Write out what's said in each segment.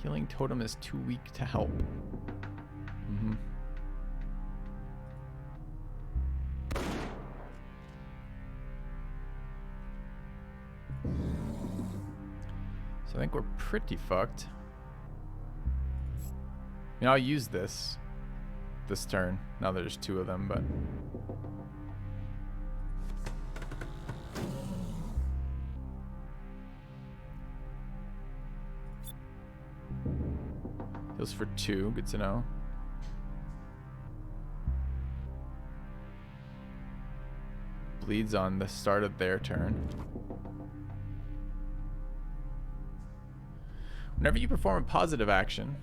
Healing totem is too weak to help. Mm-hmm. So I think we're pretty fucked. I mean, I'll use this turn. Now there's two of them, but heals for 2. Good to know. Bleeds on the start of their turn. Whenever you perform a positive action,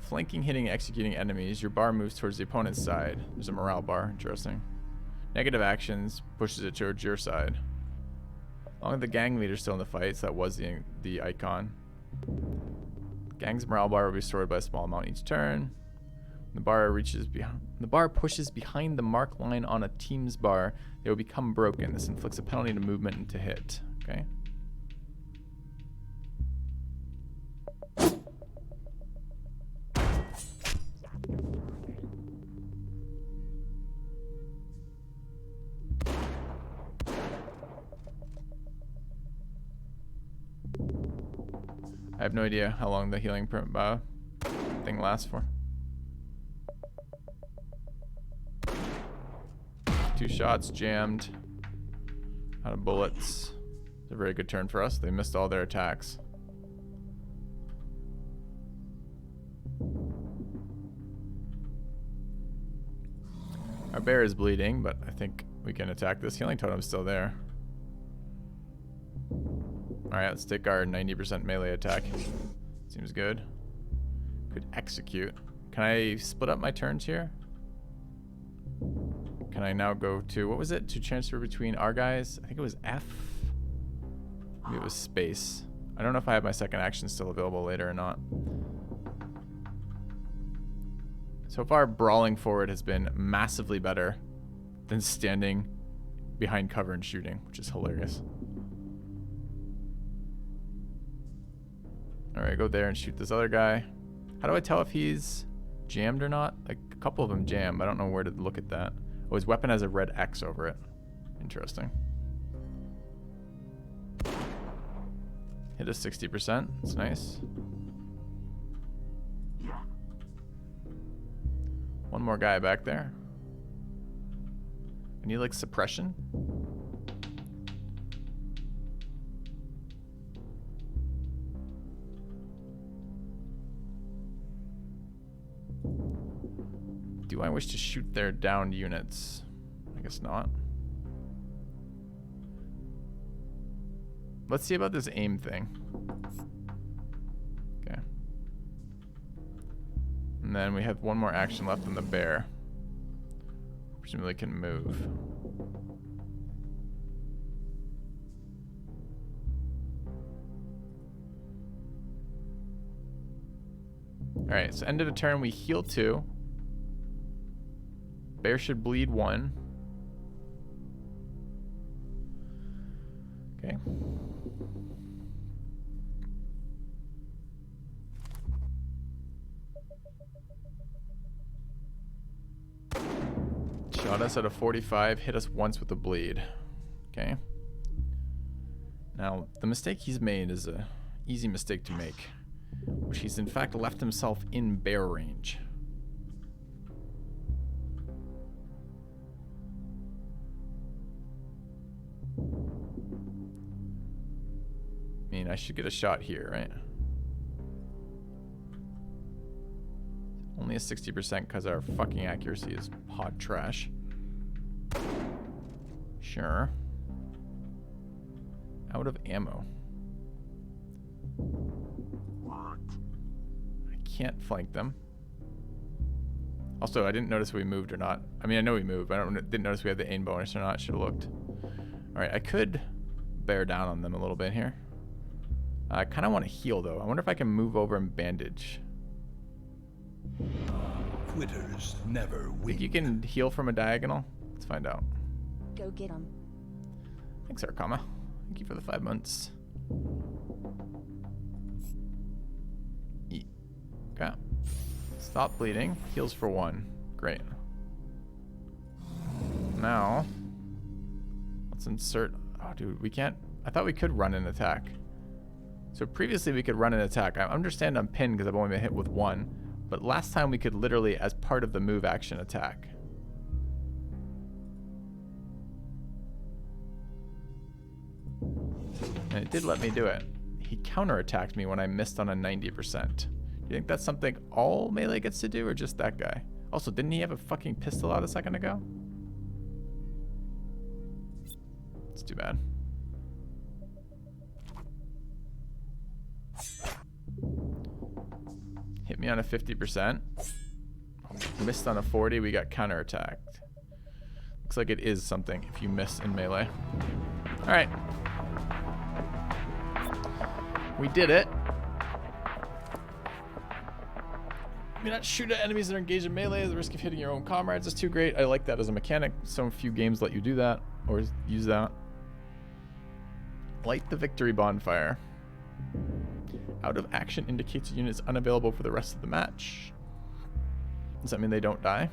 flanking, hitting, executing enemies, your bar moves towards the opponent's side. There's a morale bar. Interesting. Negative actions pushes it towards your side. Long as the gang leader's still in the fight, so that was the icon. Gang's morale bar will be restored by a small amount each turn. The bar pushes behind the mark line on a team's bar. They will become broken. This inflicts a penalty to movement and to hit. Okay. I have no idea how long the healing thing lasts for. 2 shots jammed. Out of bullets. It's a very good turn for us. They missed all their attacks. Our bear is bleeding, but I think we can attack this. Healing totem's still there. Alright, let's take our 90% melee attack. Seems good. Could execute. Can I split up my turns here? Can I now go to, what was it? To transfer between our guys? I think it was F. Maybe it was space. I don't know if I have my second action still available later or not. So far, brawling forward has been massively better than standing behind cover and shooting, which is hilarious. Alright, go there and shoot this other guy. How do I tell if he's jammed or not? Like, a couple of them jam. I don't know where to look at that. Oh, his weapon has a red X over it. Interesting. Hit us 60%. That's nice. One more guy back there. I need, like, suppression. Do I wish to shoot their downed units? I guess not. Let's see about this aim thing. Okay. And then we have one more action left on the bear. Presumably can move. Alright, so end of the turn we heal 2. Bear should bleed 1. Okay. Shot us at a 45, hit us once with a bleed. Okay. Now, the mistake he's made is a easy mistake to make, which he's in fact left himself in bear range. I mean, I should get a shot here, right? Only a 60% because our fucking accuracy is hot trash. Sure. Out of ammo. I can't flank them. Also, I didn't notice we moved or not. I mean, I know we moved, but didn't notice we had the aim bonus or not. Should have looked. Alright, I could bear down on them a little bit here. I kind of want to heal, though. I wonder if I can move over and bandage. Quitters never win. Think you can heal from a diagonal? Let's find out. Go get him. Thanks, Arkama. Thank you for the 5 months. Okay. Stop bleeding. Heals for 1. Great. Now, let's insert... Oh, dude, we can't... I thought we could run an attack. So previously we could run an attack. I understand I'm pinned because I've only been hit with 1. But last time we could literally, as part of the move action, attack. And it did let me do it. He counterattacked me when I missed on a 90%. Do you think that's something all melee gets to do, or just that guy? Also, didn't he have a fucking pistol out a second ago? It's too bad. Hit me on a 50%. Missed on a 40, we got counterattacked. Looks like it is something if you miss in melee. Alright. We did it. You not shoot at enemies that are engaged in melee. The risk of hitting your own comrades is too great. I like that as a mechanic. So few games let you do that or use that. Light the victory bonfire. Out of action indicates a unit is unavailable for the rest of the match. Does that mean they don't die?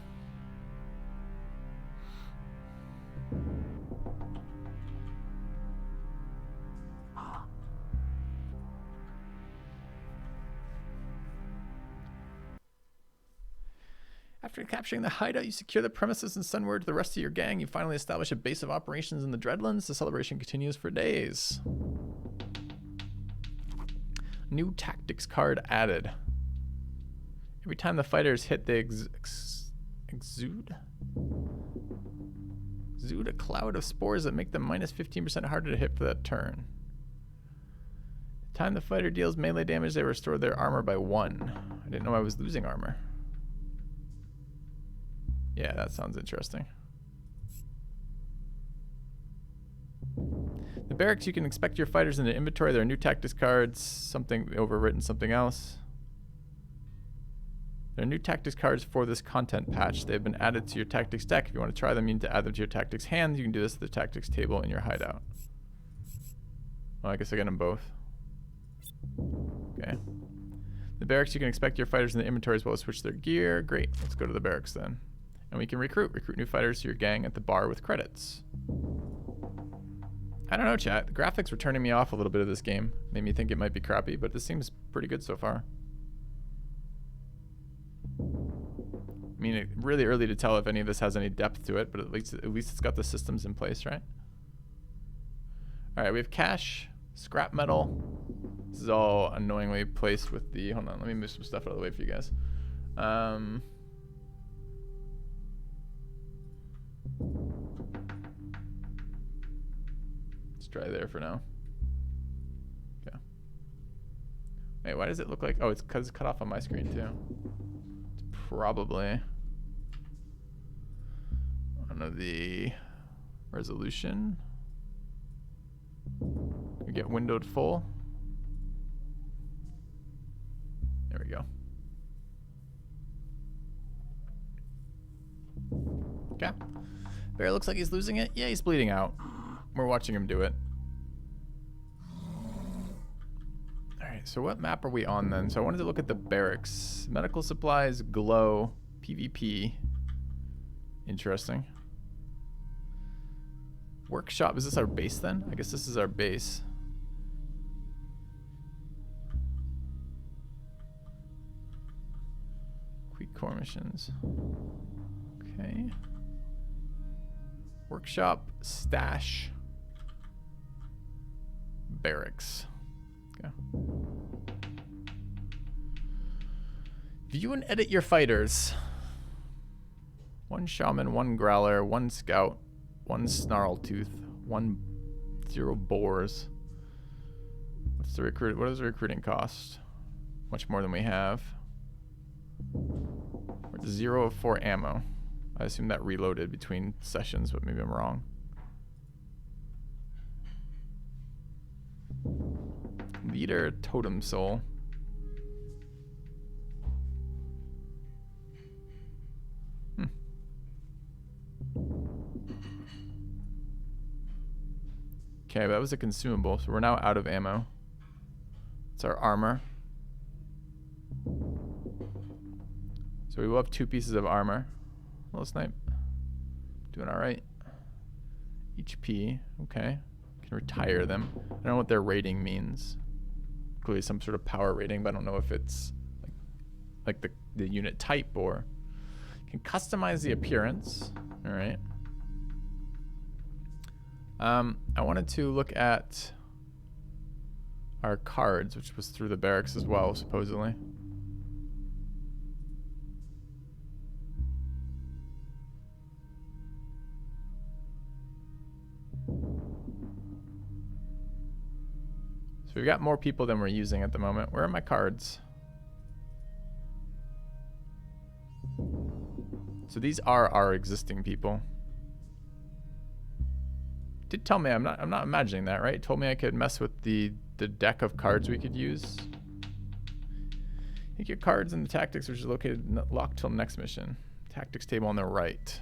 After capturing the hideout, you secure the premises and send word to the rest of your gang. You finally establish a base of operations in the Dreadlands. The celebration continues for days. New tactics card added. Every time the fighters hit, they exude a cloud of spores that make them minus 15% harder to hit for that turn. The time the fighter deals melee damage, they restore their armor by 1. I didn't know I was losing armor. Yeah, that sounds interesting. The barracks, you can expect your fighters in the inventory. There are new tactics cards, something overwritten, something else. There are new tactics cards for this content patch. They've been added to your tactics deck. If you want to try them, you need to add them to your tactics hand. You can do this at the tactics table in your hideout. Well, I guess I get them both. Okay. The barracks, you can expect your fighters in the inventory as well as switch their gear. Great. Let's go to the barracks then. And we can recruit new fighters to your gang at the bar with credits. I don't know, chat. The graphics were turning me off a little bit of this game. Made me think it might be crappy, but this seems pretty good so far. I mean, it's really early to tell if any of this has any depth to it, but at least it's got the systems in place, right? All right, we have cash, scrap metal. This is all annoyingly placed with the... Hold on, let me move some stuff out of the way for you guys. Let's try there for now. Okay. Wait, why does it look like... Oh, it's because it's cut off on my screen too. It's probably... I don't know, the resolution. We get windowed full. There we go. Okay. Bear looks like he's losing it. Yeah, he's bleeding out. We're watching him do it. Alright, so what map are we on then? So I wanted to look at the barracks. Medical supplies, glow, PvP. Interesting. Workshop, is this our base then? I guess this is our base. Quick core missions. Okay. Workshop, stash, barracks. Okay. View and edit your fighters. 1 shaman, 1 growler, 1 scout, 1 snarl-tooth, 0 boars. What's the recruit? What does the recruiting cost? Much more than we have. We're at 0 of 4 ammo. I assume that reloaded between sessions, but maybe I'm wrong. Leader, totem soul. Okay, that was a consumable, so we're now out of ammo. It's our armor. So we will have 2 pieces of armor. Little snipe. Doing alright. HP. Okay. Can retire them. I don't know what their rating means. Clearly some sort of power rating, but I don't know if it's like the unit type or... Can customize the appearance. Alright. I wanted to look at our cards, which was through the barracks as well, supposedly. So we've got more people than we're using at the moment. Where are my cards? So these are our existing people. Did tell me I'm not imagining that, right? It told me I could mess with the deck of cards we could use. Take your cards in the tactics, which is located locked till next mission. Tactics table on the right.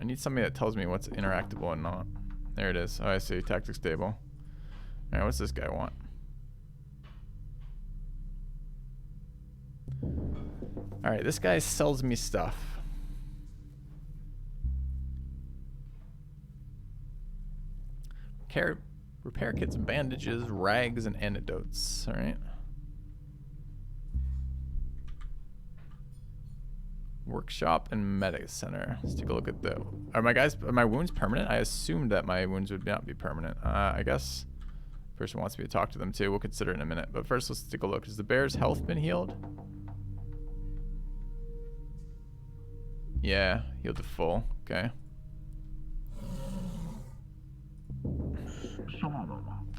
I need something that tells me what's interactable and not. There it is. Oh, I see. Tactics table. All right, what's this guy want? All right, this guy sells me stuff. Repair kits, bandages, rags, and antidotes. All right. Workshop and medic center. Let's take a look at the... Are my wounds permanent? I assumed that my wounds would not be permanent. I guess the person wants me to talk to them too. We'll consider it in a minute. But first, let's take a look. Has the bear's health been healed? Yeah, healed to full. Okay.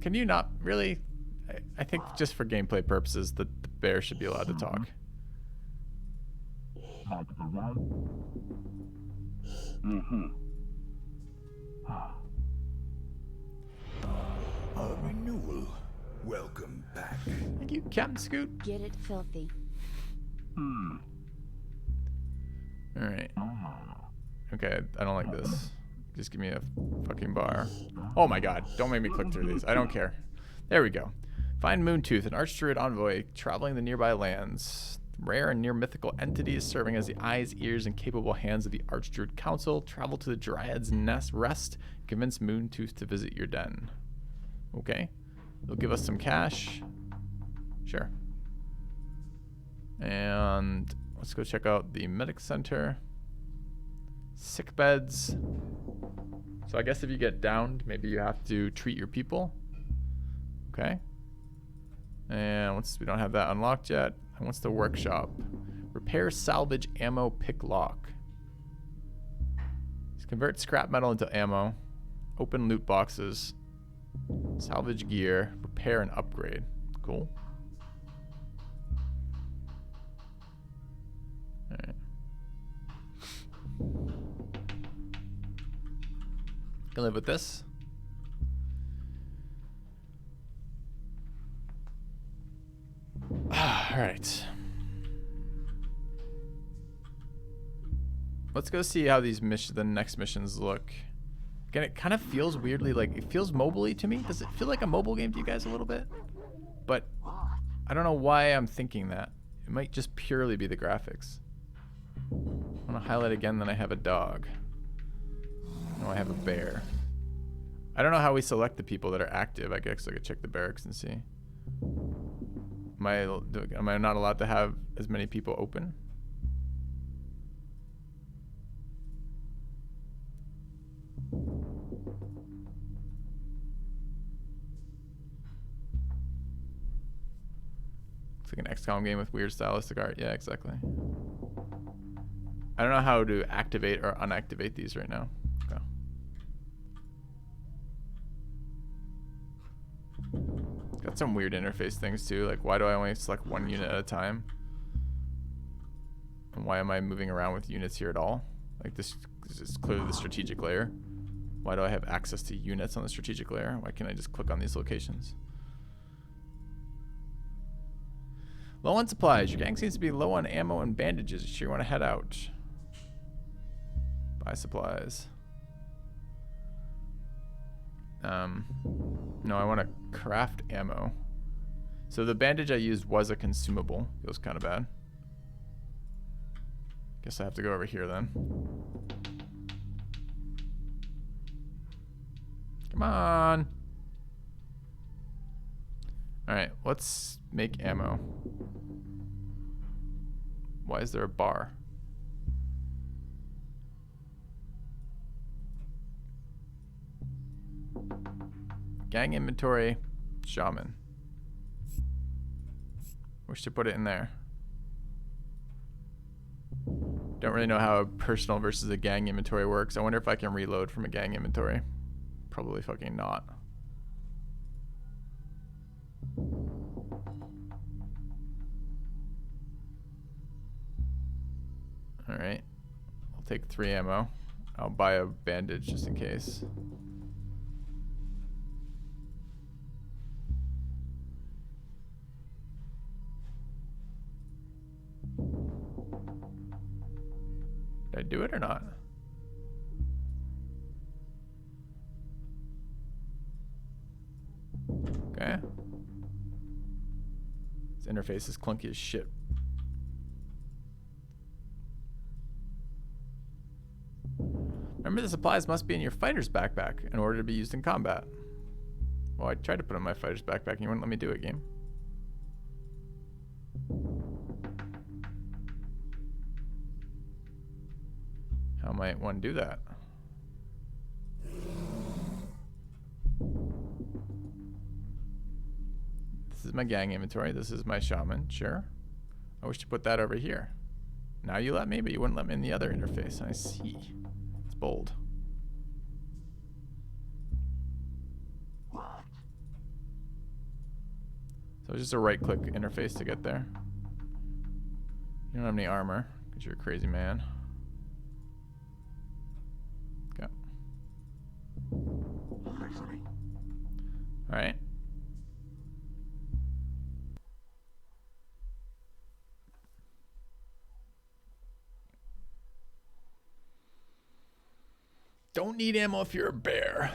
Can you not really? I think just for gameplay purposes, the bear should be allowed to talk. A renewal. Welcome back. Thank you, Captain Scoot. Get it filthy. Alright. Okay, I don't like this. Just give me a fucking bar. Oh my god, don't make me click through these. I don't care. There we go. Find Moontooth, an archdruid envoy traveling the nearby lands. Rare and near mythical entities serving as the eyes, ears, and capable hands of the Archdruid Council. Travel to the Dryad's Nest Rest. Convince Moontooth to visit your den. Okay. They'll give us some cash. Sure. And let's go check out the medic center. Sick beds. So I guess if you get downed, maybe you have to treat your people. Okay. And we don't have that unlocked yet. And what's the workshop? Repair, salvage, ammo, pick, lock. Let's convert scrap metal into ammo. Open loot boxes. Salvage gear. Repair and upgrade. Cool. Alright. Can live with this. Alright. Let's go see how these the next missions look. Again, it kind of feels weirdly like, it feels mobile-y to me. Does it feel like a mobile game to you guys a little bit? But I don't know why I'm thinking that. It might just purely be the graphics. I want to highlight again, then I have a dog. No, I have a bear. I don't know how we select the people that are active. I guess I could check the barracks and see. Am I not allowed to have as many people open? It's like an XCOM game with weird stylistic art. Yeah, exactly. I don't know how to activate or unactivate these right now. Okay. Got some weird interface things too, like why do I only select one unit at a time? And why am I moving around with units here at all? Like this is clearly the strategic layer. Why do I have access to units on the strategic layer? Why can't I just click on these locations? Low on supplies. Your gang seems to be low on ammo and bandages. You sure want to head out? Buy supplies. No, I want to craft ammo. So the bandage I used was a consumable. Feels kind of bad. Guess I have to go over here then. Come on. Alright, let's make ammo. Why is there a bar? Gang inventory, shaman. Wish to put it in there. Don't really know how a personal versus a gang inventory works. I wonder if I can reload from a gang inventory. Probably fucking not. Alright. I'll take 3 ammo. I'll buy a bandage just in case. Did I do it or not? Okay. This interface is clunky as shit. Remember, the supplies must be in your fighter's backpack in order to be used in combat. Well, I tried to put it in my fighter's backpack and you wouldn't let me do it, game. How might one do that? This is my gang inventory. This is my shaman. Sure. I wish to put that over here. Now you let me, but you wouldn't let me in the other interface. I see. It's bold. So it's just a right-click interface to get there. You don't have any armor, because you're a crazy man. Okay. Alright. Don't need ammo if you're a bear.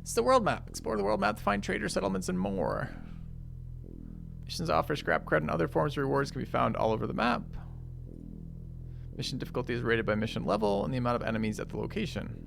It's the world map. Explore the world map to find trader settlements and more. Missions offer scrap credit and other forms of rewards can be found all over the map. Mission difficulty is rated by mission level and the amount of enemies at the location.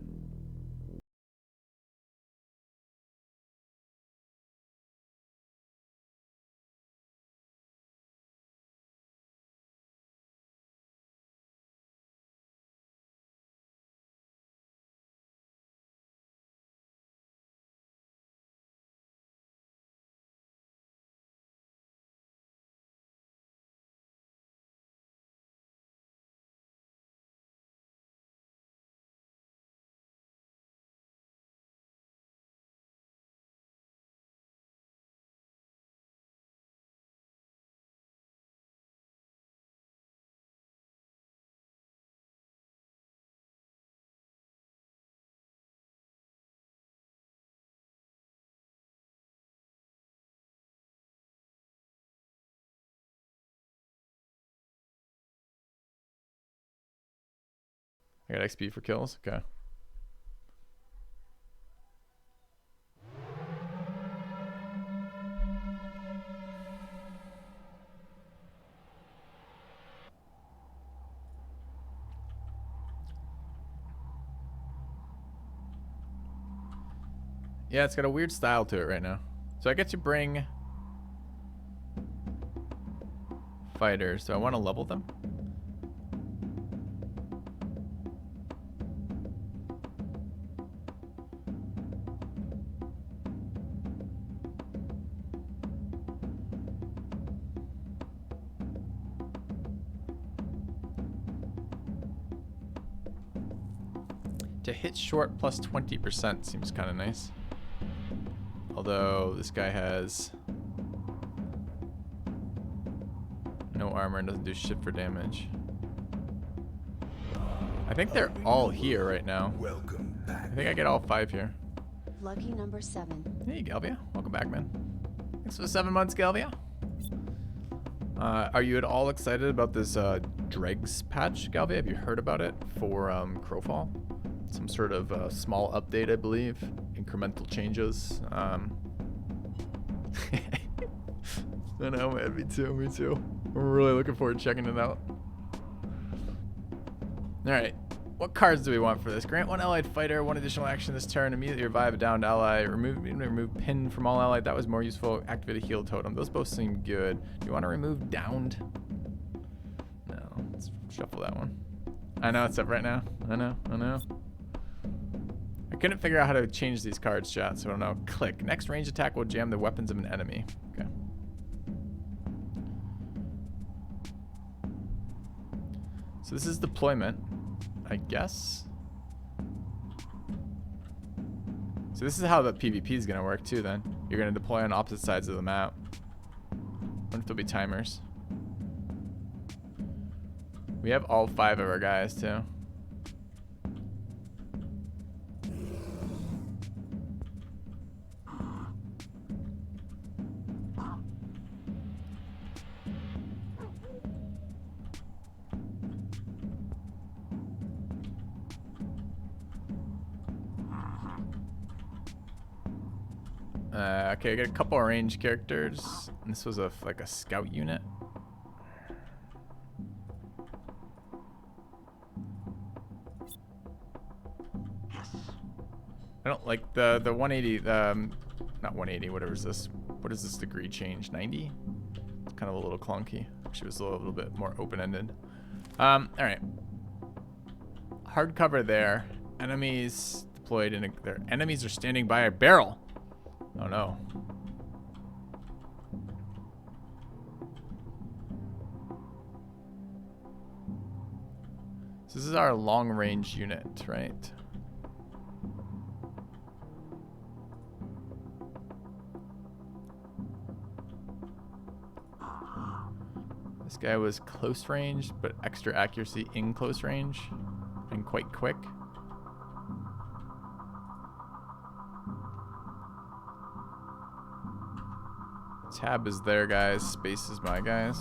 I got XP for kills? Okay. Yeah, it's got a weird style to it right now. So I get to bring fighters. So I want to level them. To hit short plus 20% seems kind of nice. Although this guy has no armor and doesn't do shit for damage. I think they're all here right now. Welcome back. I think I get all 5 here. Lucky number 7. Hey, Galvia. Welcome back, man. Thanks for the 7 months, Galvia. Are you at all excited about this Dregs patch, Galvia? Have you heard about it for Crowfall? some sort of small update, I believe. Incremental changes. I know, man. Me too. Me too. I'm really looking forward to checking it out. All right. What cards do we want for this? Grant one allied fighter, one additional action this turn. Immediately revive a downed ally. Remove pin from all allied. That was more useful. Activate a heal totem. Those both seem good. Do you want to remove downed? No. Let's shuffle that one. I know it's up right now. I know. I couldn't figure out how to change these cards, chat, so I don't know. Click. Next range attack will jam the weapons of an enemy. Okay. So this is deployment, I guess. So this is how the PvP is going to work too then. You're going to deploy on opposite sides of the map. I wonder if there'll be timers. We have all 5 of our guys too. Okay, I got a couple of range characters. And this was like a scout unit. I don't like the 180, not 180, whatever is this? What is this degree change? 90? It's kind of a little clunky. Actually, it was a little bit more open-ended. All right. Hardcover there. Enemies deployed in their enemies are standing by a barrel. Oh no. So this is our long-range unit, right? This guy was close range, but extra accuracy in close range and quite quick. Tab is there, guys. Space is my guys.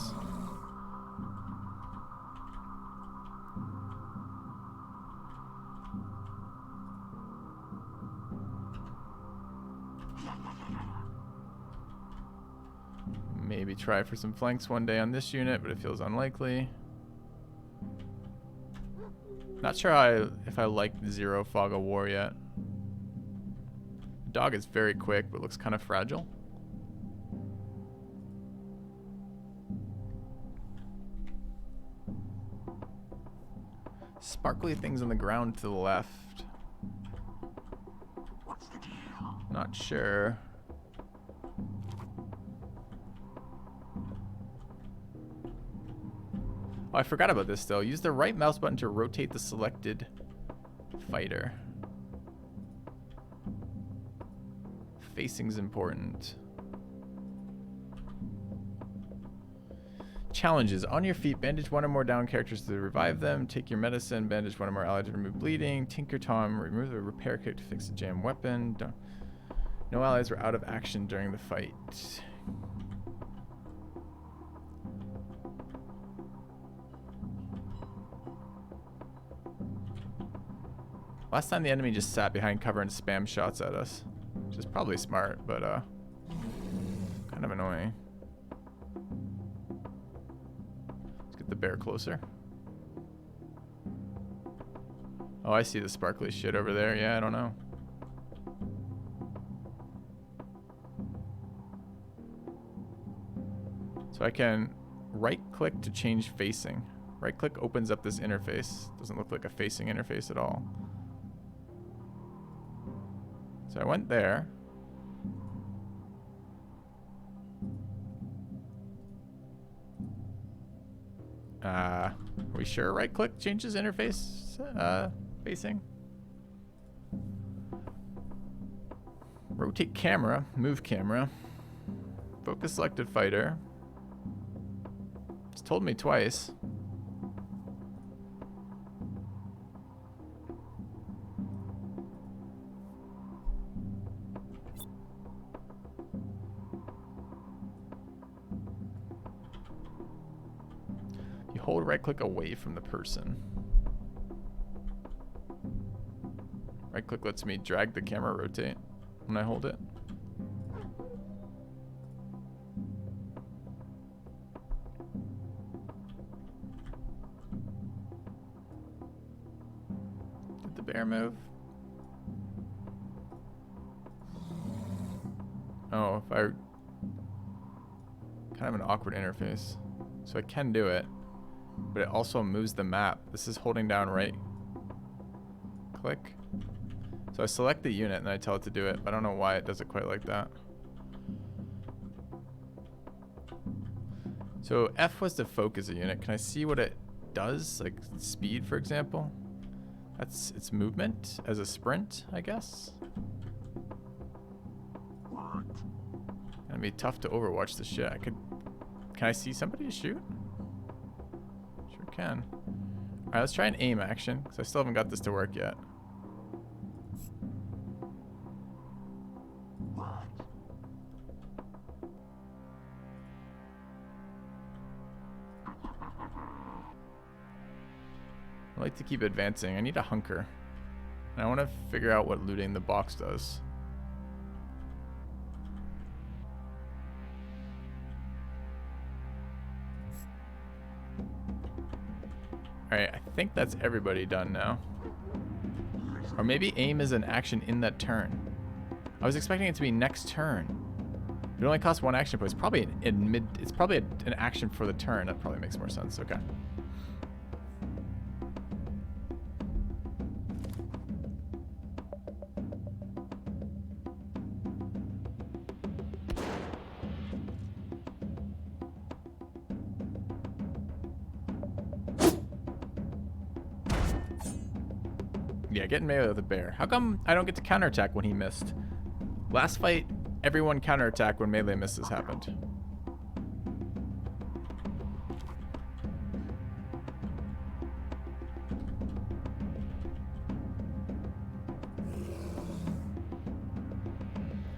Maybe try for some flanks one day on this unit, but it feels unlikely. Not sure if I like Zero Fog of War yet. The dog is very quick, but looks kind of fragile. Sparkly things on the ground to the left. What's the deal? Not sure. Oh, I forgot about this though. Use the right mouse button to rotate the selected fighter. Facing's important. Challenges. On your feet, bandage one or more down characters to revive them. Take your medicine. Bandage one or more allies to remove bleeding. Tinker Tom. Remove the repair kit to fix a jam weapon. No allies were out of action during the fight. Last time the enemy just sat behind cover and spammed shots at us. Which is probably smart, but kind of annoying. The bear closer. Oh, I see the sparkly shit over there. Yeah, I don't know. So I can right click to change facing. Right click opens up this interface. Doesn't look like a facing interface at all. So I went there. Are we sure right click changes interface facing? Rotate camera, move camera, focus selected fighter. It's told me twice. Hold right click away from the person. Right click lets me drag the camera rotate when I hold it. Did the bear move? Oh, if I... Kind of an awkward interface. So I can do it, but it also moves the map. This is holding down right click. So I select the unit and I tell it to do it, but I don't know why it does it quite like that. So F was to focus a unit. Can I see what it does? Like speed, for example? That's its movement as a sprint, I guess. It'd be tough to overwatch this shit. Can I see somebody to shoot? Sure can. Alright, let's try an aim action, because I still haven't got this to work yet. I like to keep advancing. I need a hunker. And I want to figure out what looting the box does. Alright, I think that's everybody done now. Or maybe aim is an action in that turn. I was expecting it to be next turn. It only costs 1 action, but it's probably an action for the turn. That probably makes more sense. Okay. Yeah, getting melee with a bear. How come I don't get to counterattack when he missed? Last fight, everyone counterattacked when melee misses happened.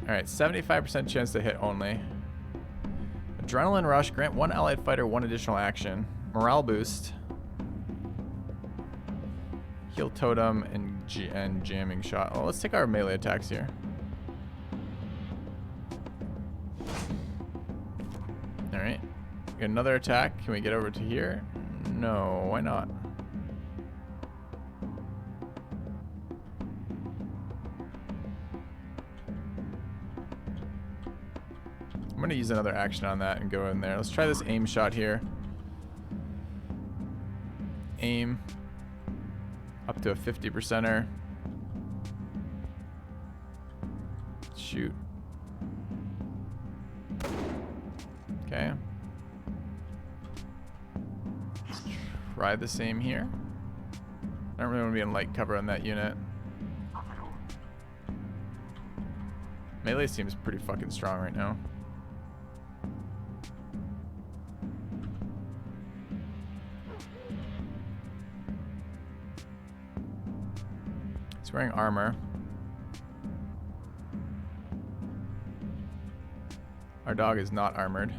Alright, 75% chance to hit only. Adrenaline Rush, grant 1 allied fighter 1 additional action. Morale boost. Heal Totem and Jamming Shot. Oh, let's take our melee attacks here. Alright. Get another attack. Can we get over to here? No, why not? I'm going to use another action on that and go in there. Let's try this aim shot here. Aim. Up to a 50%er. Shoot. Okay. Let's try the same here. I don't really want to be in light cover on that unit. Melee seems pretty fucking strong right now. He's wearing armor. Our dog is not armored.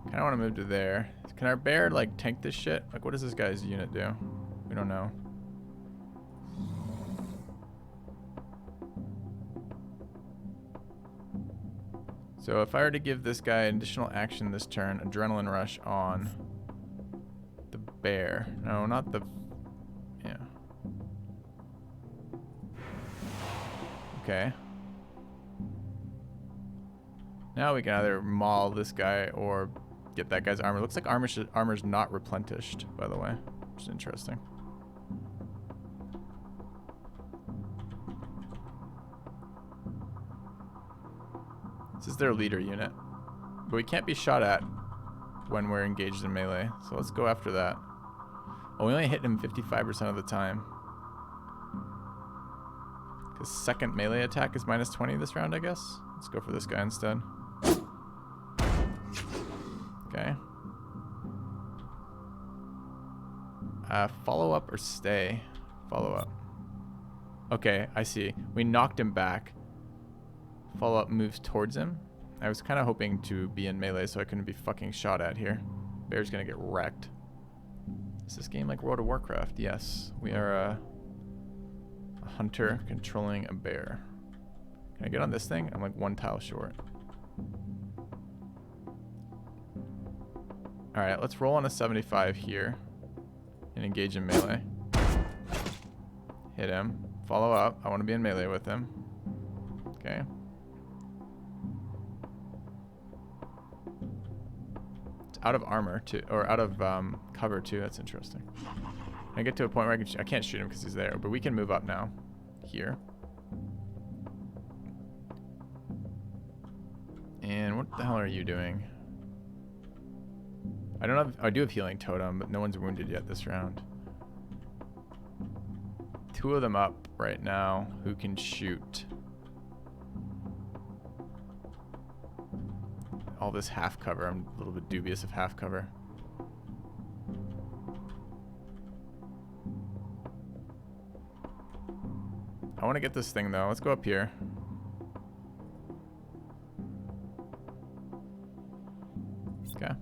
Kinda wanna move to there. Can our bear like tank this shit? Like what does this guy's unit do? We don't know. So if I were to give this guy an additional action this turn, Adrenaline Rush on the bear. No, not the... Yeah. Okay. Now we can either maul this guy or get that guy's armor. Looks like armor's not replenished, by the way. Which is interesting. This is their leader unit. But we can't be shot at when we're engaged in melee. So let's go after that. Oh, we only hit him 55% of the time. Because second melee attack is minus 20 this round, I guess. Let's go for this guy instead. Okay. Follow up or stay? Follow up. Okay, I see. We knocked him back. Follow up moves towards him. I was kind of hoping to be in melee so I couldn't be fucking shot at here. Bear's gonna get wrecked. Is this game like World of Warcraft? Yes. We are a hunter controlling a bear. Can I get on this thing? I'm like one tile short. Alright, let's roll on a 75 here and engage in melee. Hit him. Follow up. I want to be in melee with him. Okay. It's out of armor too, or out of cover too. That's interesting. I get to a point where I can't shoot him because he's there, but we can move up now. Here. And what the hell are you doing? I don't have. I do have healing totem, but no one's wounded yet this round. Two of them up right now who can shoot. All this half cover. I'm a little bit dubious of half cover. I want to get this thing though. Let's go up here. Okay.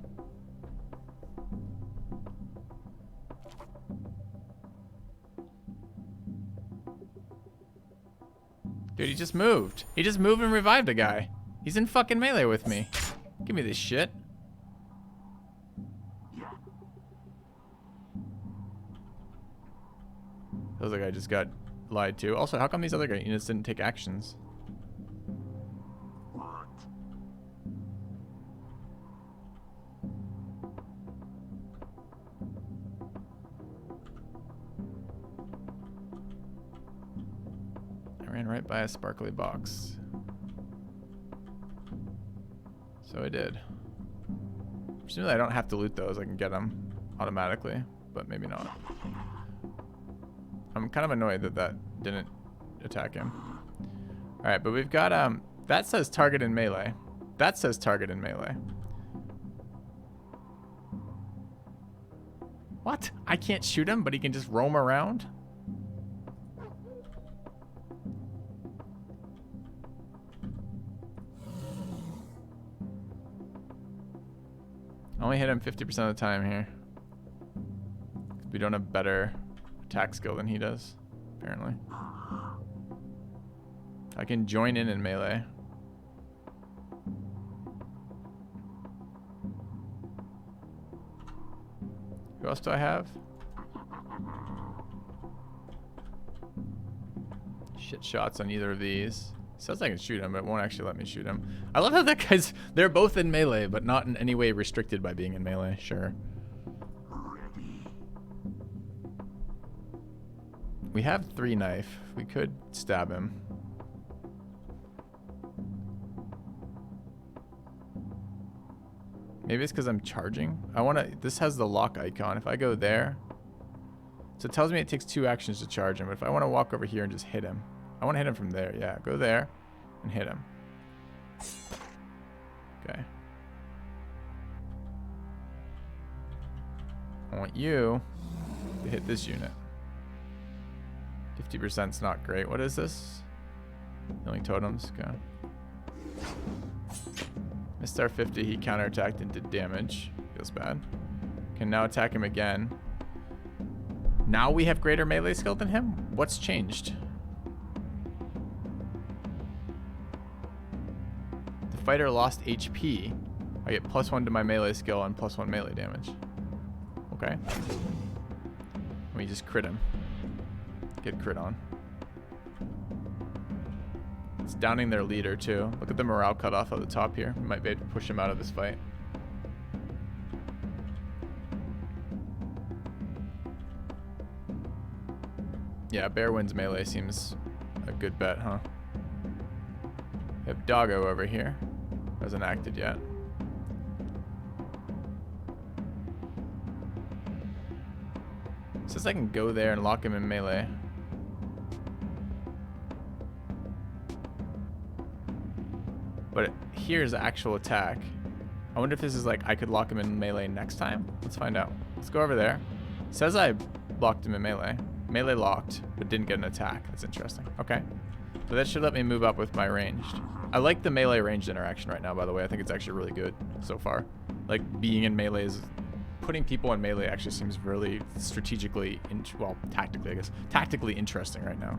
Dude, he just moved. He just moved and revived a guy. He's in fucking melee with me. Give me this shit. Feels like I just got lied to. Also, how come these other guy units didn't take actions? I ran right by a sparkly box. So I did. Presumably I don't have to loot those. I can get them automatically, but maybe not. I'm kind of annoyed that that didn't attack him. All right, but we've got that says target in melee. That says target in melee. What? I can't shoot him, but he can just roam around? I only hit him 50% of the time here. We don't have better attack skill than he does, apparently. I can join in melee. Who else do I have? Shit shots on either of these. It says I can shoot him, but it won't actually let me shoot him. I love how that guy's... They're both in melee, but not in any way restricted by being in melee. Sure. We have 3 knife. We could stab him. Maybe it's because I'm charging. I want to... This has the lock icon. If I go there... So it tells me it takes 2 actions to charge him. But if I want to walk over here and just hit him... I want to hit him from there. Yeah, go there and hit him. Okay. I want you to hit this unit. 50% is not great. What is this? Healing totems. Okay. Missed our 50. He counterattacked and did damage. Feels bad. Can now attack him again. Now we have greater melee skill than him? What's changed? Fighter lost HP. I get +1 to my melee skill and +1 melee damage. Okay. Let me just crit him. Get crit on. It's downing their leader too. Look at the morale cutoff at the top here. We might be able to push him out of this fight. Yeah, bear wins melee seems a good bet, huh? We have Doggo over here. Hasn't acted yet. It says I can go there and lock him in melee. But here's actual attack. I wonder if this is like I could lock him in melee next time. Let's find out. Let's go over there. It says I locked him in melee. Melee locked, but didn't get an attack. That's interesting. Okay. So that should let me move up with my ranged. I like the melee ranged interaction right now, by the way. I think it's actually really good so far. Like, being in melee is... Putting people in melee actually seems really strategically... well, tactically, I guess. Tactically interesting right now.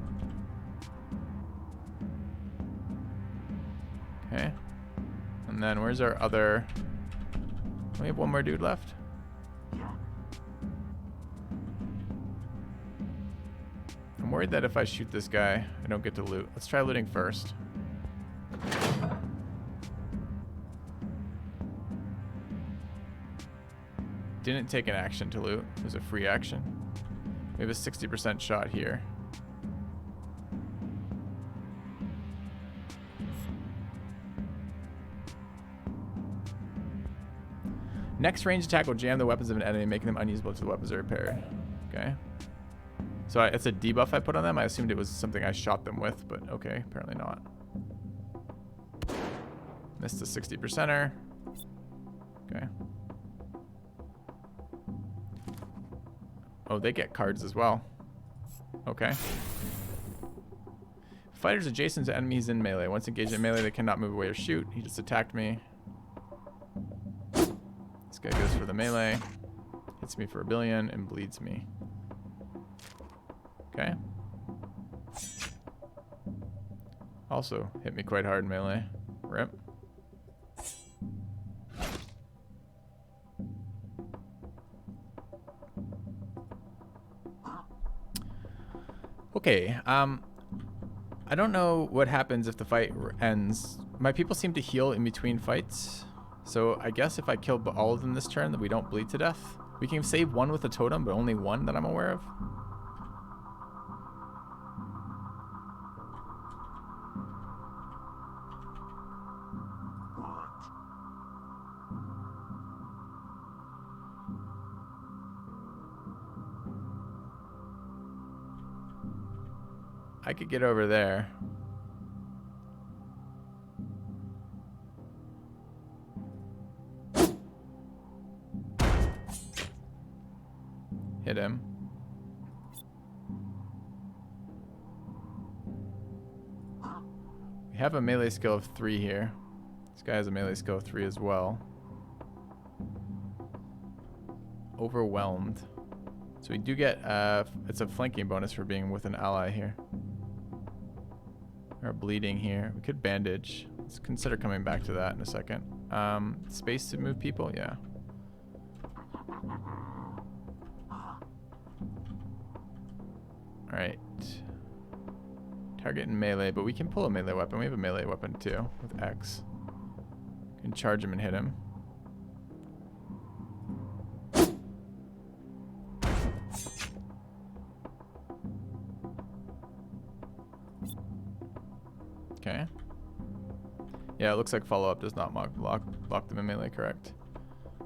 Okay. And then where's our other... We have one more dude left. I'm worried that if I shoot this guy, I don't get to loot. Let's try looting first. Didn't take an action to loot. It was a free action. We have a 60% shot here. Next range attack will jam the weapons of an enemy, making them unusable to the weapons are repaired. Okay. So it's a debuff I put on them. I assumed it was something I shot them with, but okay, apparently not. Missed a 60%er. Okay. Oh, they get cards as well. Okay. Fighters adjacent to enemies in melee. Once engaged in melee, they cannot move away or shoot. He just attacked me. This guy goes for the melee. Hits me for 1 billion and bleeds me. Okay. Also hit me quite hard in melee. Rip. Okay, I don't know what happens if the fight ends. My people seem to heal in between fights. So I guess if I kill all of them this turn, that we don't bleed to death. We can save one with a totem, but only one that I'm aware of. I could get over there. Hit him. We have a melee skill of 3 here. This guy has a melee skill of 3 as well. Overwhelmed. So we do get, it's a flanking bonus for being with an ally here. Or bleeding here. We could bandage. Let's consider coming back to that in a second. Space to move people? Yeah. Alright. Target in melee, but we can pull a melee weapon. We have a melee weapon too, with X. Can charge him and hit him. Okay. Yeah, it looks like follow-up does not block them in melee, correct.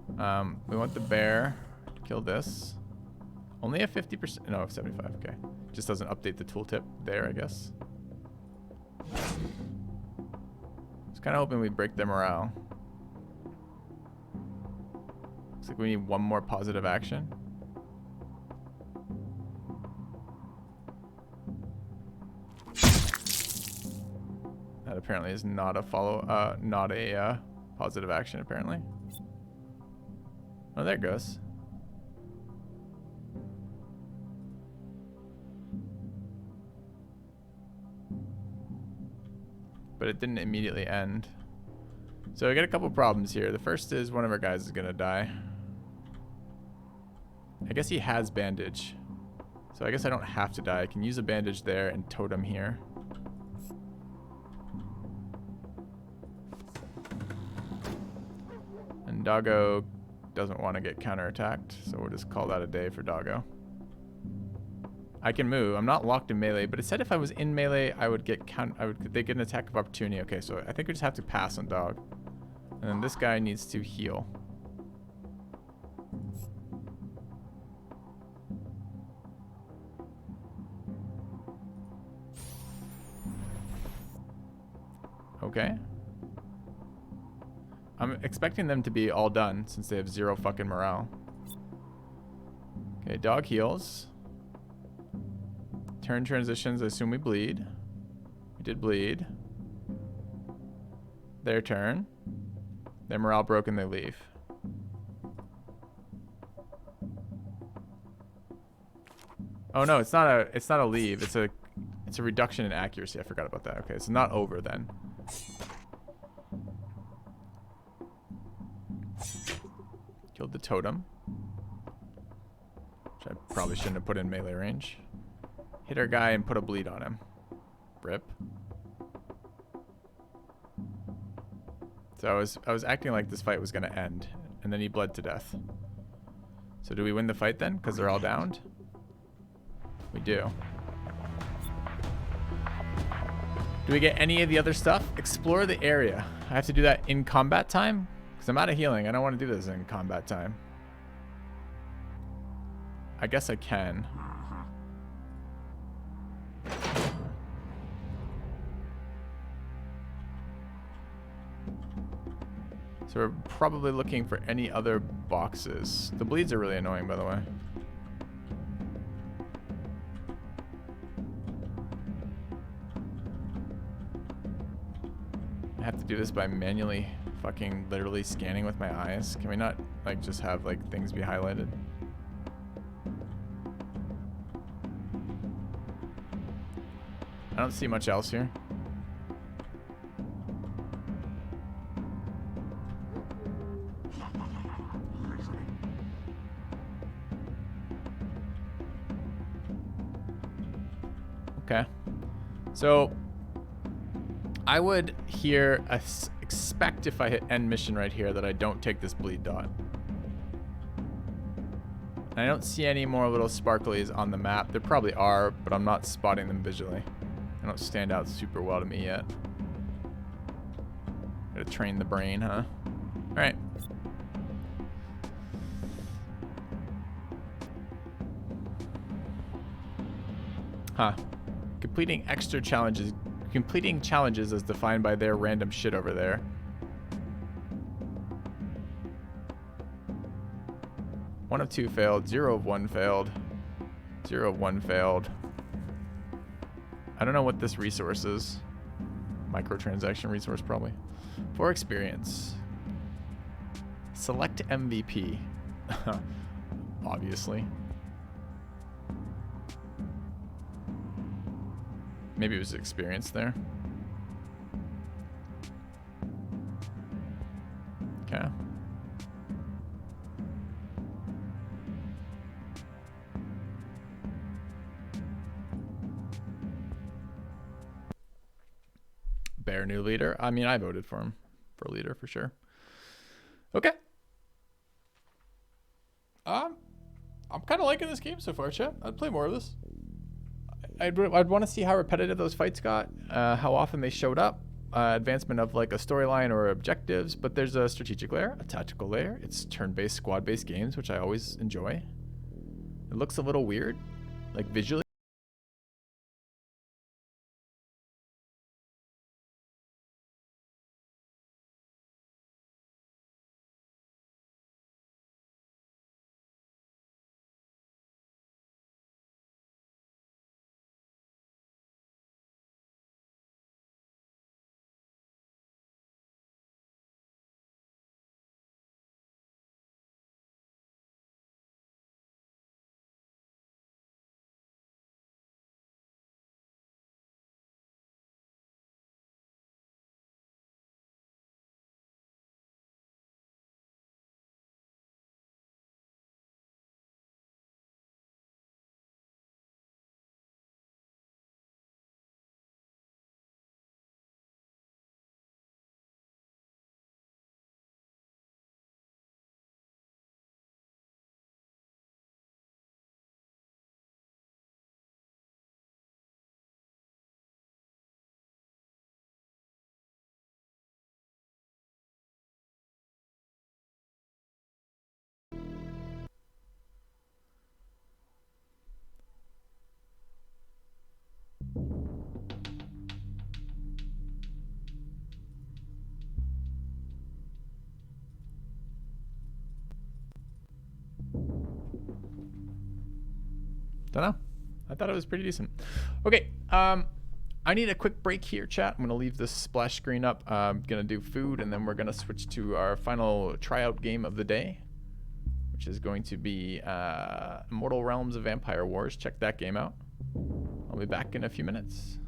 We want the bear to kill this. Only a 50%, no, 75, okay. Just doesn't update the tooltip there, I guess. Just kind of hoping we break their morale. Looks like we need one more positive action. That apparently is not a not a positive action, apparently. Oh, there it goes. But it didn't immediately end. So we got a couple problems here. The first is one of our guys is gonna die. I guess he has bandage. So I guess I don't have to die. I can use a bandage there and totem here. And Doggo doesn't want to get counterattacked, so we'll just call that a day for Doggo. I can move. I'm not locked in melee, but it said if I was in melee, I would get they get an attack of opportunity. Okay, so I think we just have to pass on Dog. And then this guy needs to heal. Okay. I'm expecting them to be all done since they have 0 fucking morale. Okay, Dog heals. Turn transitions, I assume we bleed. We did bleed. Their turn. Their morale broken, they leave. Oh no, it's not a leave. It's a reduction in accuracy. I forgot about that. Okay, it's not over then. Killed the totem. Which I probably shouldn't have put in melee range. Hit our guy and put a bleed on him. Rip. So I was acting like this fight was gonna end, and then he bled to death. So do we win the fight then? Because they're all downed? We do. Do we get any of the other stuff? Explore the area. I have to do that in combat time? Because I'm out of healing. I don't want to do this in combat time. I guess I can. So we're probably looking for any other boxes. The bleeds are really annoying, by the way. I have to do this by manually fucking literally scanning with my eyes. Can we not like just have like things be highlighted? I don't see much else here. Okay. So I would here expect if I hit end mission right here that I don't take this bleed dot. And I don't see any more little sparklies on the map. There probably are, but I'm not spotting them visually. They don't stand out super well to me yet. Gotta train the brain, huh? Alright. Huh. Completing challenges as defined by their random shit over there. One of 2 failed, 0 of 1 failed, 0 of 1 failed. I don't know what this resource is. Microtransaction resource, probably. For experience. Select MVP. Obviously. Maybe it was experience there. Okay. Bear new leader. I mean, I voted for him for leader for sure. Okay. I'm kind of liking this game so far, chat. I'd play more of this. I'd want to see how repetitive those fights got, how often they showed up, advancement of like a storyline or objectives, but there's a strategic layer, a tactical layer. It's turn-based, squad-based games, which I always enjoy. It looks a little weird, like visually. Don't know. I thought it was pretty decent. Okay. I need a quick break here, chat. I'm gonna leave this splash screen up. I'm gonna do food, and then we're gonna switch to our final tryout game of the day, which is going to be Immortal Realms of Vampire Wars. Check that game out. I'll be back in a few minutes.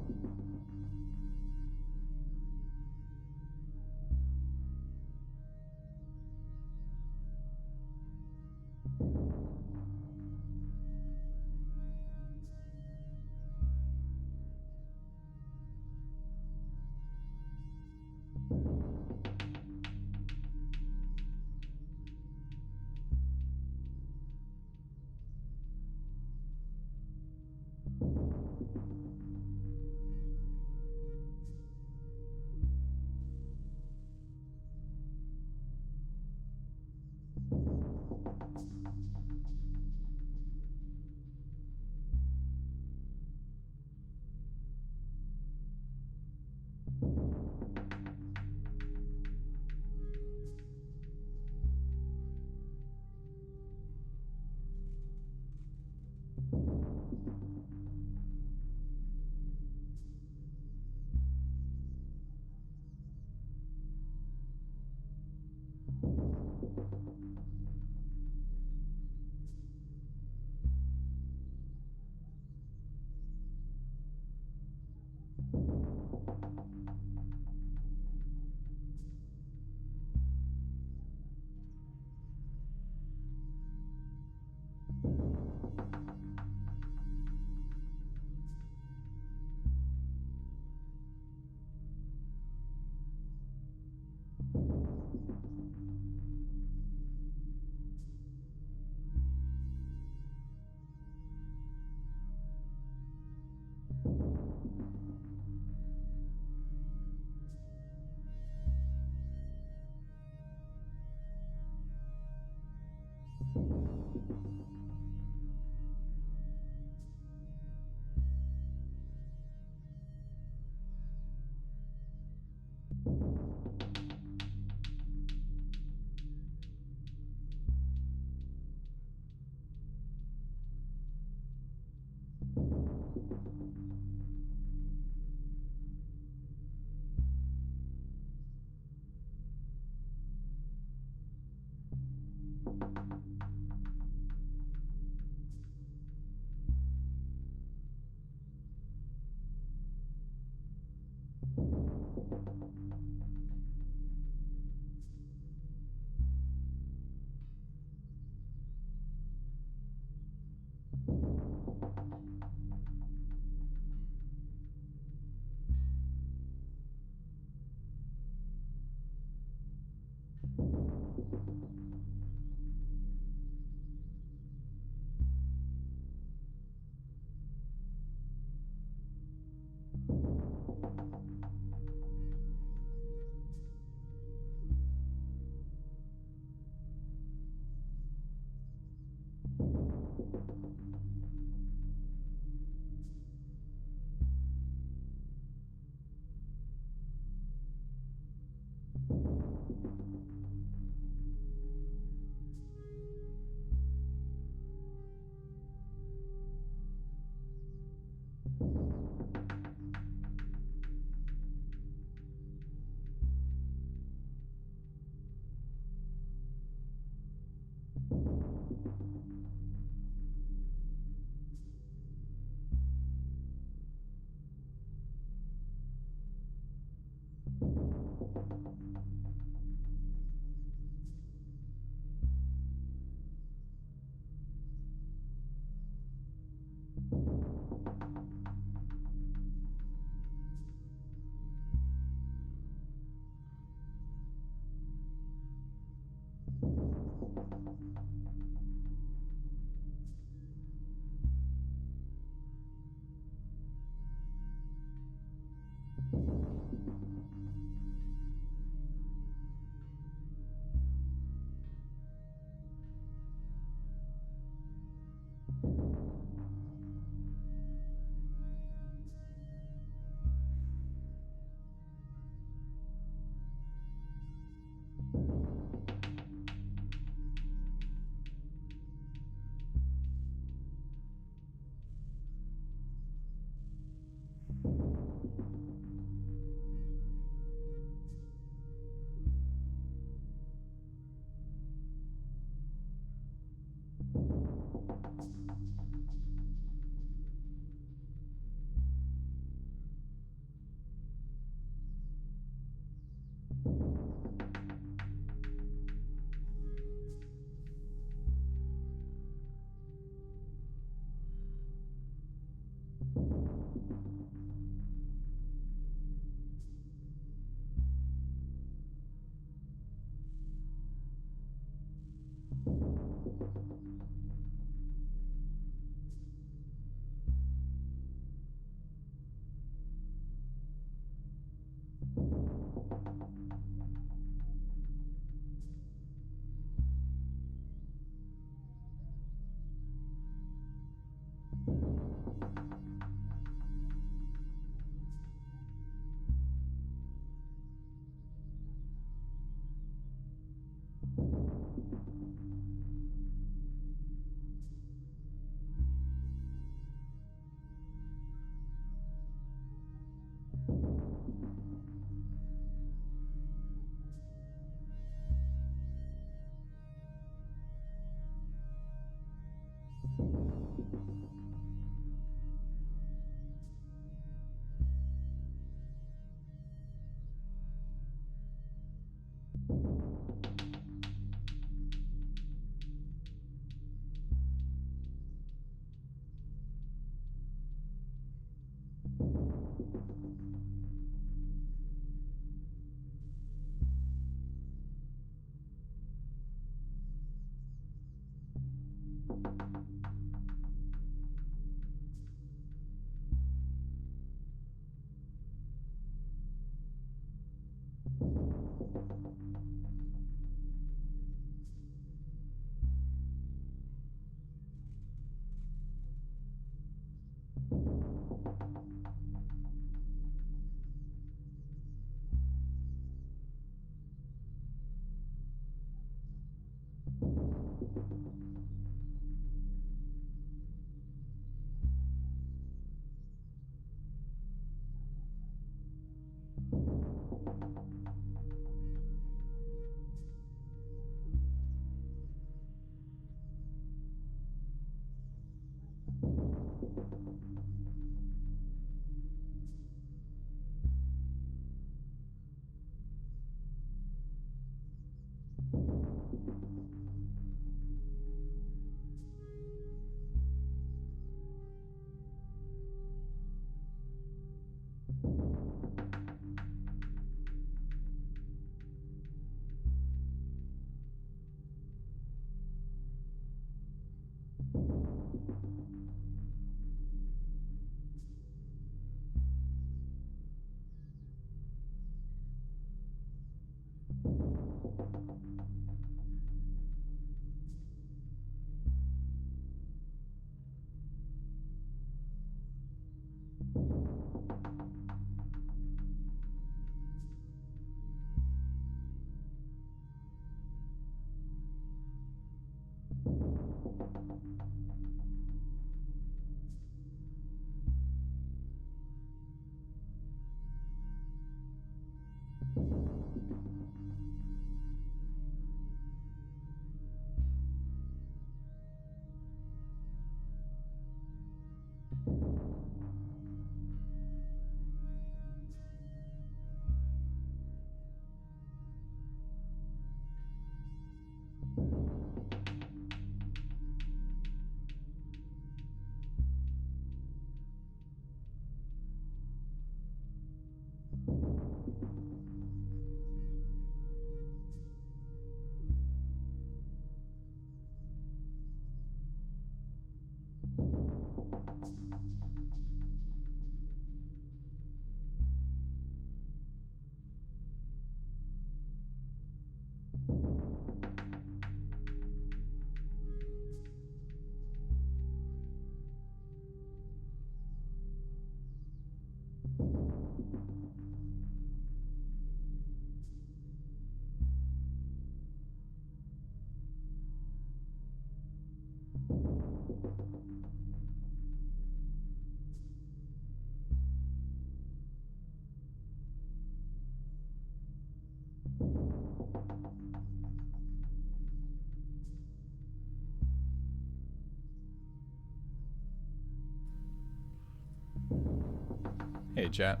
Hey, chat.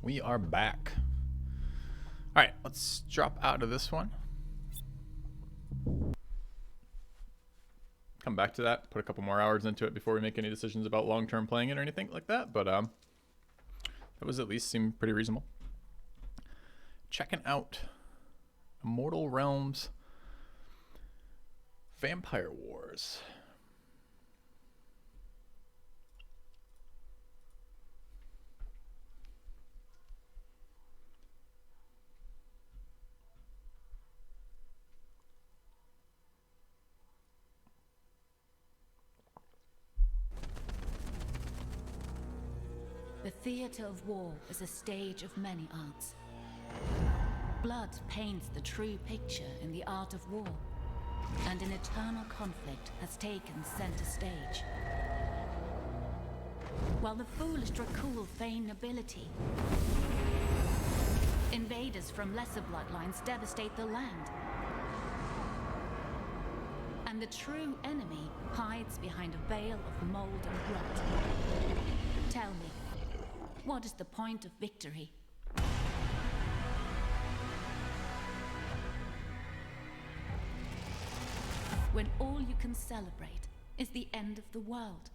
We are back. All right, let's drop out of this one. Come back to that. Put a couple more hours into it before we make any decisions about long-term playing it or anything like that. But that was at least seemed pretty reasonable. Checking out Immortal Realms Vampire Wars. The theatre of war is a stage of many arts. Blood paints the true picture in the art of war, and an eternal conflict has taken center stage. While the foolish Dracul feign nobility, invaders from lesser bloodlines devastate the land. And the true enemy hides behind a veil of mold and rot. Tell me, what is the point of victory? When all you can celebrate is the end of the world.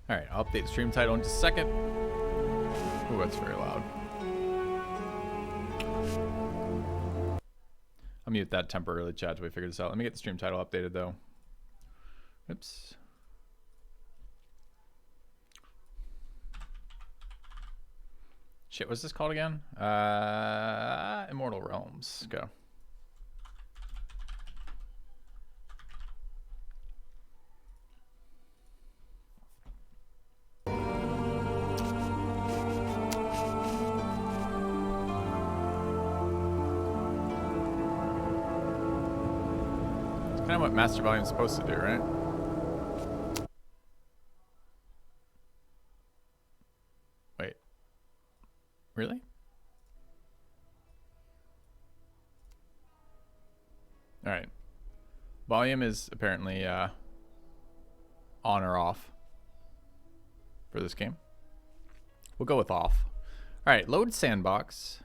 Alright, I'll update the stream title in just a second. Ooh, that's very loud. I'll mute that temporarily, chat, till we figure this out. Let me get the stream title updated, though. Oops. Shit, what's this called again? Immortal Realms. Go. Kind of what Master Volume is supposed to do, right? Wait. Really? Alright. Volume is apparently on or off for this game. We'll go with off. Alright, load sandbox.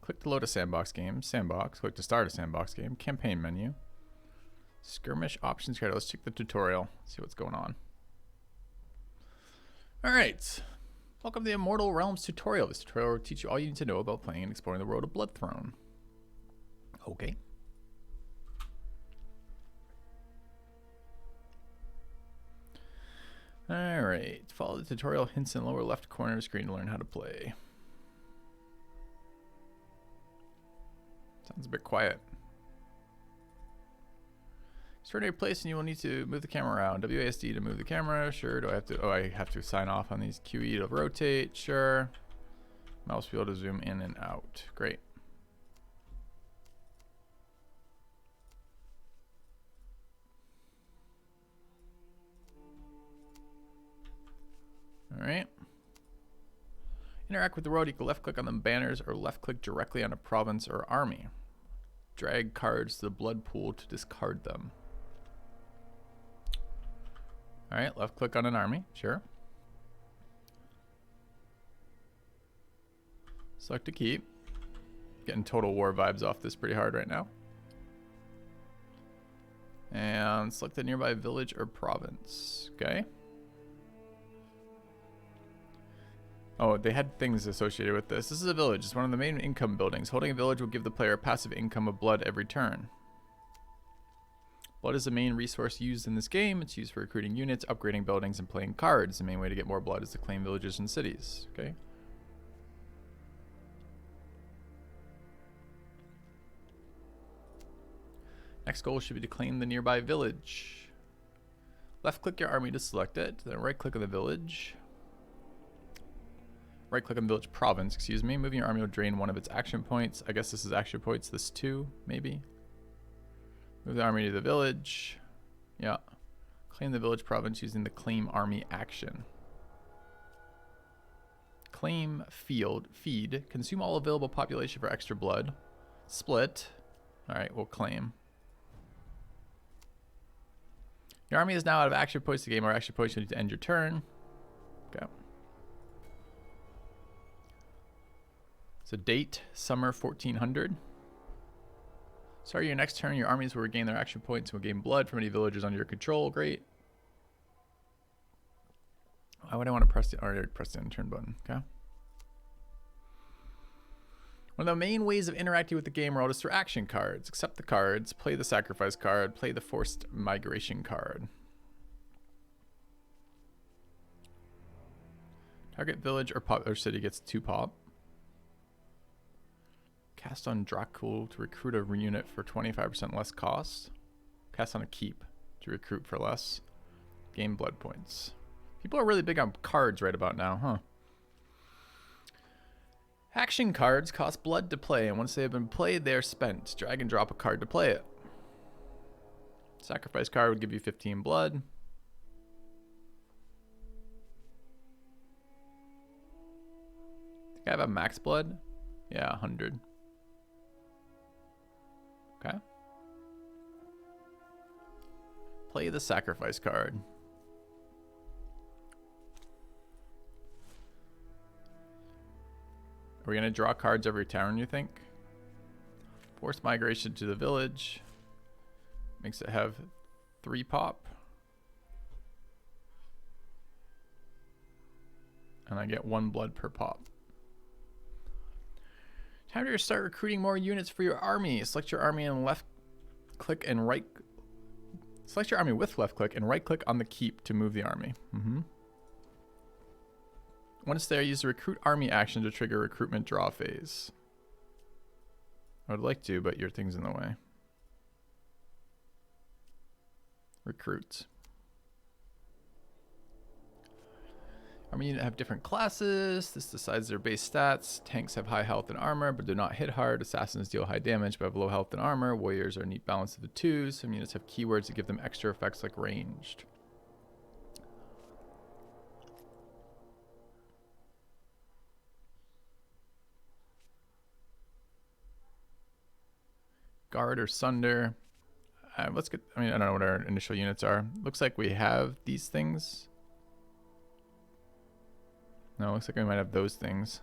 Click to load a sandbox game. Sandbox. Click to start a sandbox game. Campaign menu. Skirmish options guide. Let's check the tutorial. See what's going on. Alright. Welcome to the Immortal Realms tutorial. This tutorial will teach you all you need to know about playing and exploring the world of Bloodthrone. Okay. Alright. Follow the tutorial hints in the lower left corner of the screen to learn how to play. Sounds a bit quiet. Start a place and you will need to move the camera around. WASD to move the camera. Sure. Do I have to? Oh, I have to sign off on these. QE to rotate. Sure. Mouse wheel to zoom in and out. Great. All right. Interact with the world. You can left click on the banners or left click directly on a province or army. Drag cards to the blood pool to discard them. All right, left click on an army, sure. Select to keep. Getting Total War vibes off this pretty hard right now. And select the nearby village or province, okay. Oh, they had things associated with this. This is a village. It's one of the main income buildings. Holding a village will give the player a passive income of blood every turn. Blood is the main resource used in this game. It's used for recruiting units, upgrading buildings, and playing cards. The main way to get more blood is to claim villages and cities. Okay. Next goal should be to claim the nearby village. Left click your army to select it. Then right click on the village. Right click on village province, excuse me. Moving your army will drain one of its action points. I guess this is action points, this too, maybe. Move the army to the village. Yeah. Claim the village province using the claim army action. Claim field, feed, consume all available population for extra blood. Split. Alright, we'll claim. Your army is now out of action points to game or action points you need to end your turn. Okay. So date, summer 1400. Start your next turn, your armies will regain their action points and will gain blood from any villagers under your control. Great. Why would I want to press the already press the end turn button? Okay. One of the main ways of interacting with the game world is through action cards. Accept the cards, play the sacrifice card, play the forced migration card. Target village or pop or city gets 2 pop. Cast on Dracul to recruit a unit for 25% less cost. Cast on a keep to recruit for less. Gain blood points. People are really big on cards right about now, huh? Action cards cost blood to play, and once they have been played, they are spent. Drag and drop a card to play it. Sacrifice card would give you 15 blood. Think I have a max blood? Yeah, 100. Okay. Play the sacrifice card. Are we going to draw cards every turn, you think? Forced migration to the village. Makes it have 3 pop. And I get 1 blood per pop. Time to start recruiting more units for your army. Select your army and left click and right. Select your army with left click and right click on the keep to move the army. Once there, use the recruit army action to trigger recruitment draw phase. I would like to, but your thing's in the way. Recruit. Army unit have different classes. This decides their base stats. Tanks have high health and armor, but do not hit hard. Assassins deal high damage, but have low health and armor. Warriors are a neat balance of the two. Some units have keywords that give them extra effects like ranged. Guard or Sunder. Let's get, I don't know what our initial units are. Looks like we have these things. No, looks like we might have those things.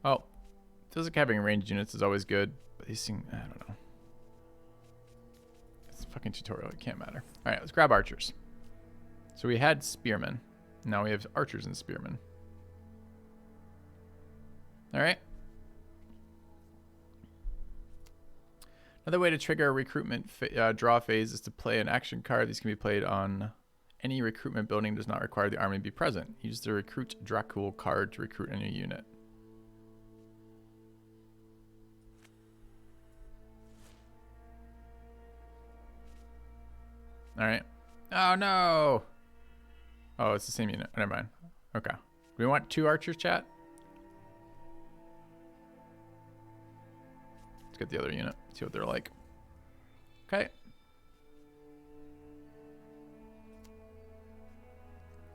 Oh, feels like having ranged units is always good, but these things, I don't know. It's a fucking tutorial, it can't matter. All right, let's grab archers. So we had spearmen. Now we have archers and spearmen. All right. Another way to trigger a recruitment draw phase is to play an action card. These can be played on any recruitment building. Does not require the army to be present. Use the recruit Dracul card to recruit a new unit. All right. Oh no. Oh, it's the same unit. Never mind. Okay. Do we want 2 archers, chat? Let's get the other unit. See what they're like. Okay.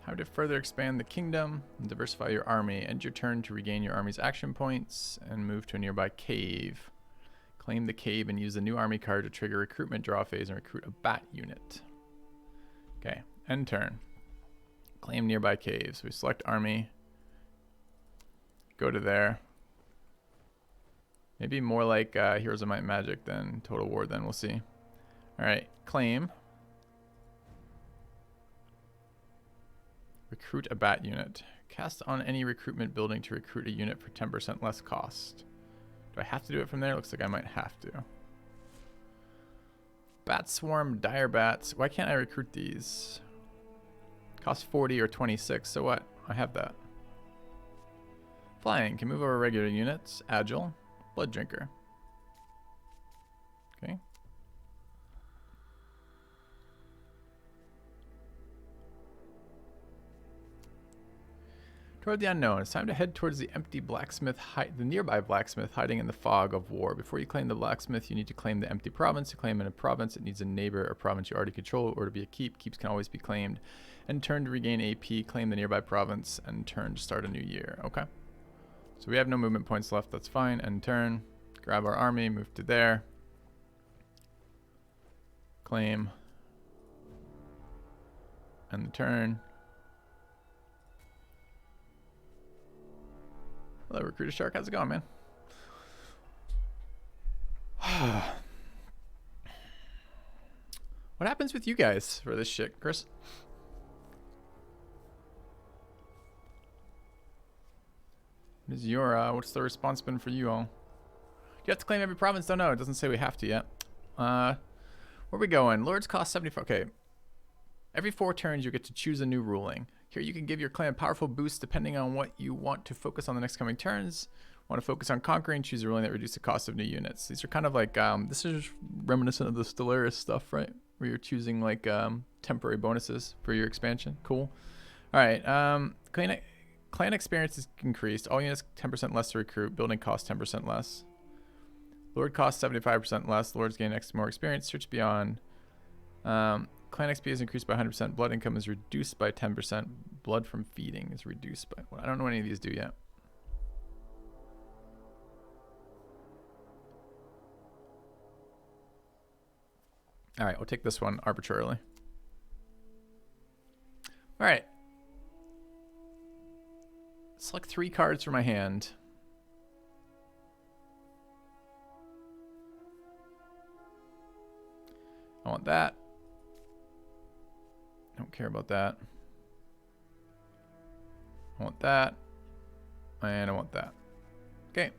How to further expand the kingdom and diversify your army. End your turn to regain your army's action points and move to a nearby cave. Claim the cave and use the new army card to trigger recruitment draw phase and recruit a bat unit. Okay, end turn. Claim nearby caves. We select army. Go to there. Maybe more like Heroes of Might and Magic than Total War then, we'll see. Alright, claim. Recruit a bat unit. Cast on any recruitment building to recruit a unit for 10% less cost. Do I have to do it from there? Looks like I might have to. Bat swarm, dire bats. Why can't I recruit these? Cost 40 or 26, so what? I have that. Flying, can move over regular units. Agile. Blood drinker. Okay. Toward the unknown. It's time to head towards the empty blacksmith, the nearby blacksmith hiding in the fog of war. Before you claim the blacksmith, you need to claim the empty province. To claim in a province, it needs a neighbor or province you already control, or to be a keep. Keeps can always be claimed. And turn to regain AP, claim the nearby province, and turn to start a new year. Okay. So we have no movement points left. That's fine. End turn. Grab our army, move to there. Claim. End the turn. Hello, Recruiter Shark. How's it going, man? What happens with you guys for this shit, Chris? What is your, what's the response been for you all? Do you have to claim every province? Don't know. It doesn't say we have to yet. Where are we going? Lords cost 74. Okay. Every 4 turns, you get to choose a new ruling. Here you can give your clan powerful boosts depending on what you want to focus on the next coming turns. Want to focus on conquering, choose a ruling that reduces the cost of new units. These are kind of like, this is reminiscent of the Stellaris stuff, right? Where you're choosing like temporary bonuses for your expansion. Cool. All right. Clan experience is increased. All units 10% less to recruit. Building costs 10% less. Lord costs 75% less. Lords gain more experience. Search beyond. Clan XP is increased by 100%. Blood income is reduced by 10%. Blood from feeding is reduced by... I don't know what any of these do yet. All right, we'll take this one arbitrarily. All right. Select 3 cards from my hand. I want that. Don't care about that. I want that. And I want that. Okay.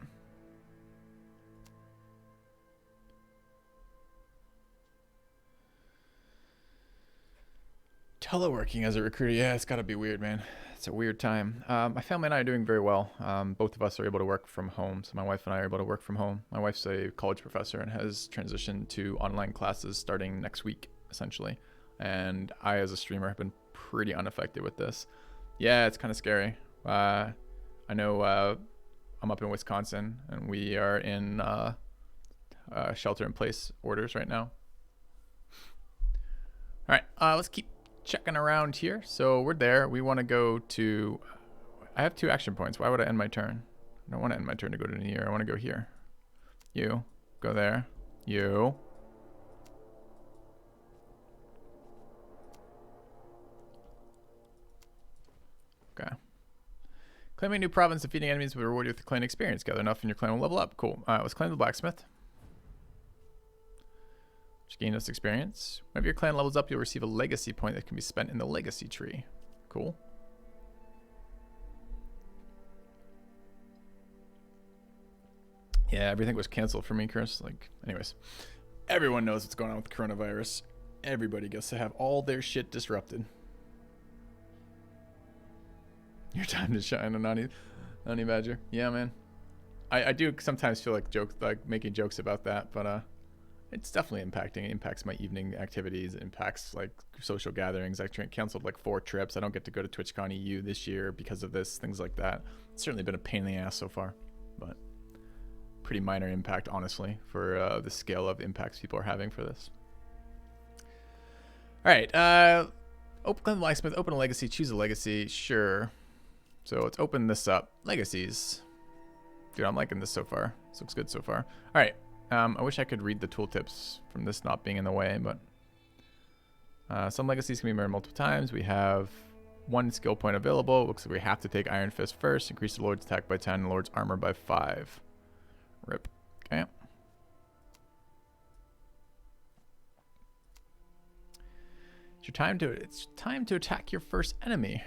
Teleworking as a recruiter. Yeah, it's got to be weird, man. It's a weird time. My family and I are doing very well. Both of us are able to work from home. So my wife and I are able to work from home. My wife's a college professor and has transitioned to online classes starting next week, essentially. And I, as a streamer, have been pretty unaffected with this. Yeah, it's kind of scary. I know I'm up in Wisconsin, and we are in shelter-in-place orders right now. All right, let's keep checking around here. So we're there. We want to go to... I have 2 action points. Why would I end my turn? I don't want to end my turn to go to New Year. I want to go here. You. Go there. You. Okay. Claiming a new province, defeating enemies will reward you with the clan experience. Gather enough and your clan will level up. Cool. Let's claim the blacksmith. Just gain us experience. Whenever your clan levels up, you'll receive a legacy point that can be spent in the legacy tree. Cool. Yeah, everything was canceled for me, Chris. Like, anyways. Everyone knows what's going on with coronavirus. Everybody gets to have all their shit disrupted. Your time to shine, Anani Badger. Yeah, man. I do sometimes feel like making jokes about that, but it's definitely impacting. It impacts my evening activities. It impacts like social gatherings. I canceled like 4 trips. I don't get to go to TwitchCon EU this year because of this, things like that. It's certainly been a pain in the ass so far, but pretty minor impact, honestly, for the scale of impacts people are having for this. All right, open the blacksmith, open a legacy, choose a legacy, sure. So let's open this up. Legacies. Dude, I'm liking this so far. This looks good so far. All right. I wish I could read the tooltips from this not being in the way, but some legacies can be mirrored multiple times. We have 1 skill point available. Looks like we have to take Iron Fist first. Increase the Lord's attack by 10 and the Lord's armor by 5. Rip. Okay. It's time to attack your first enemy.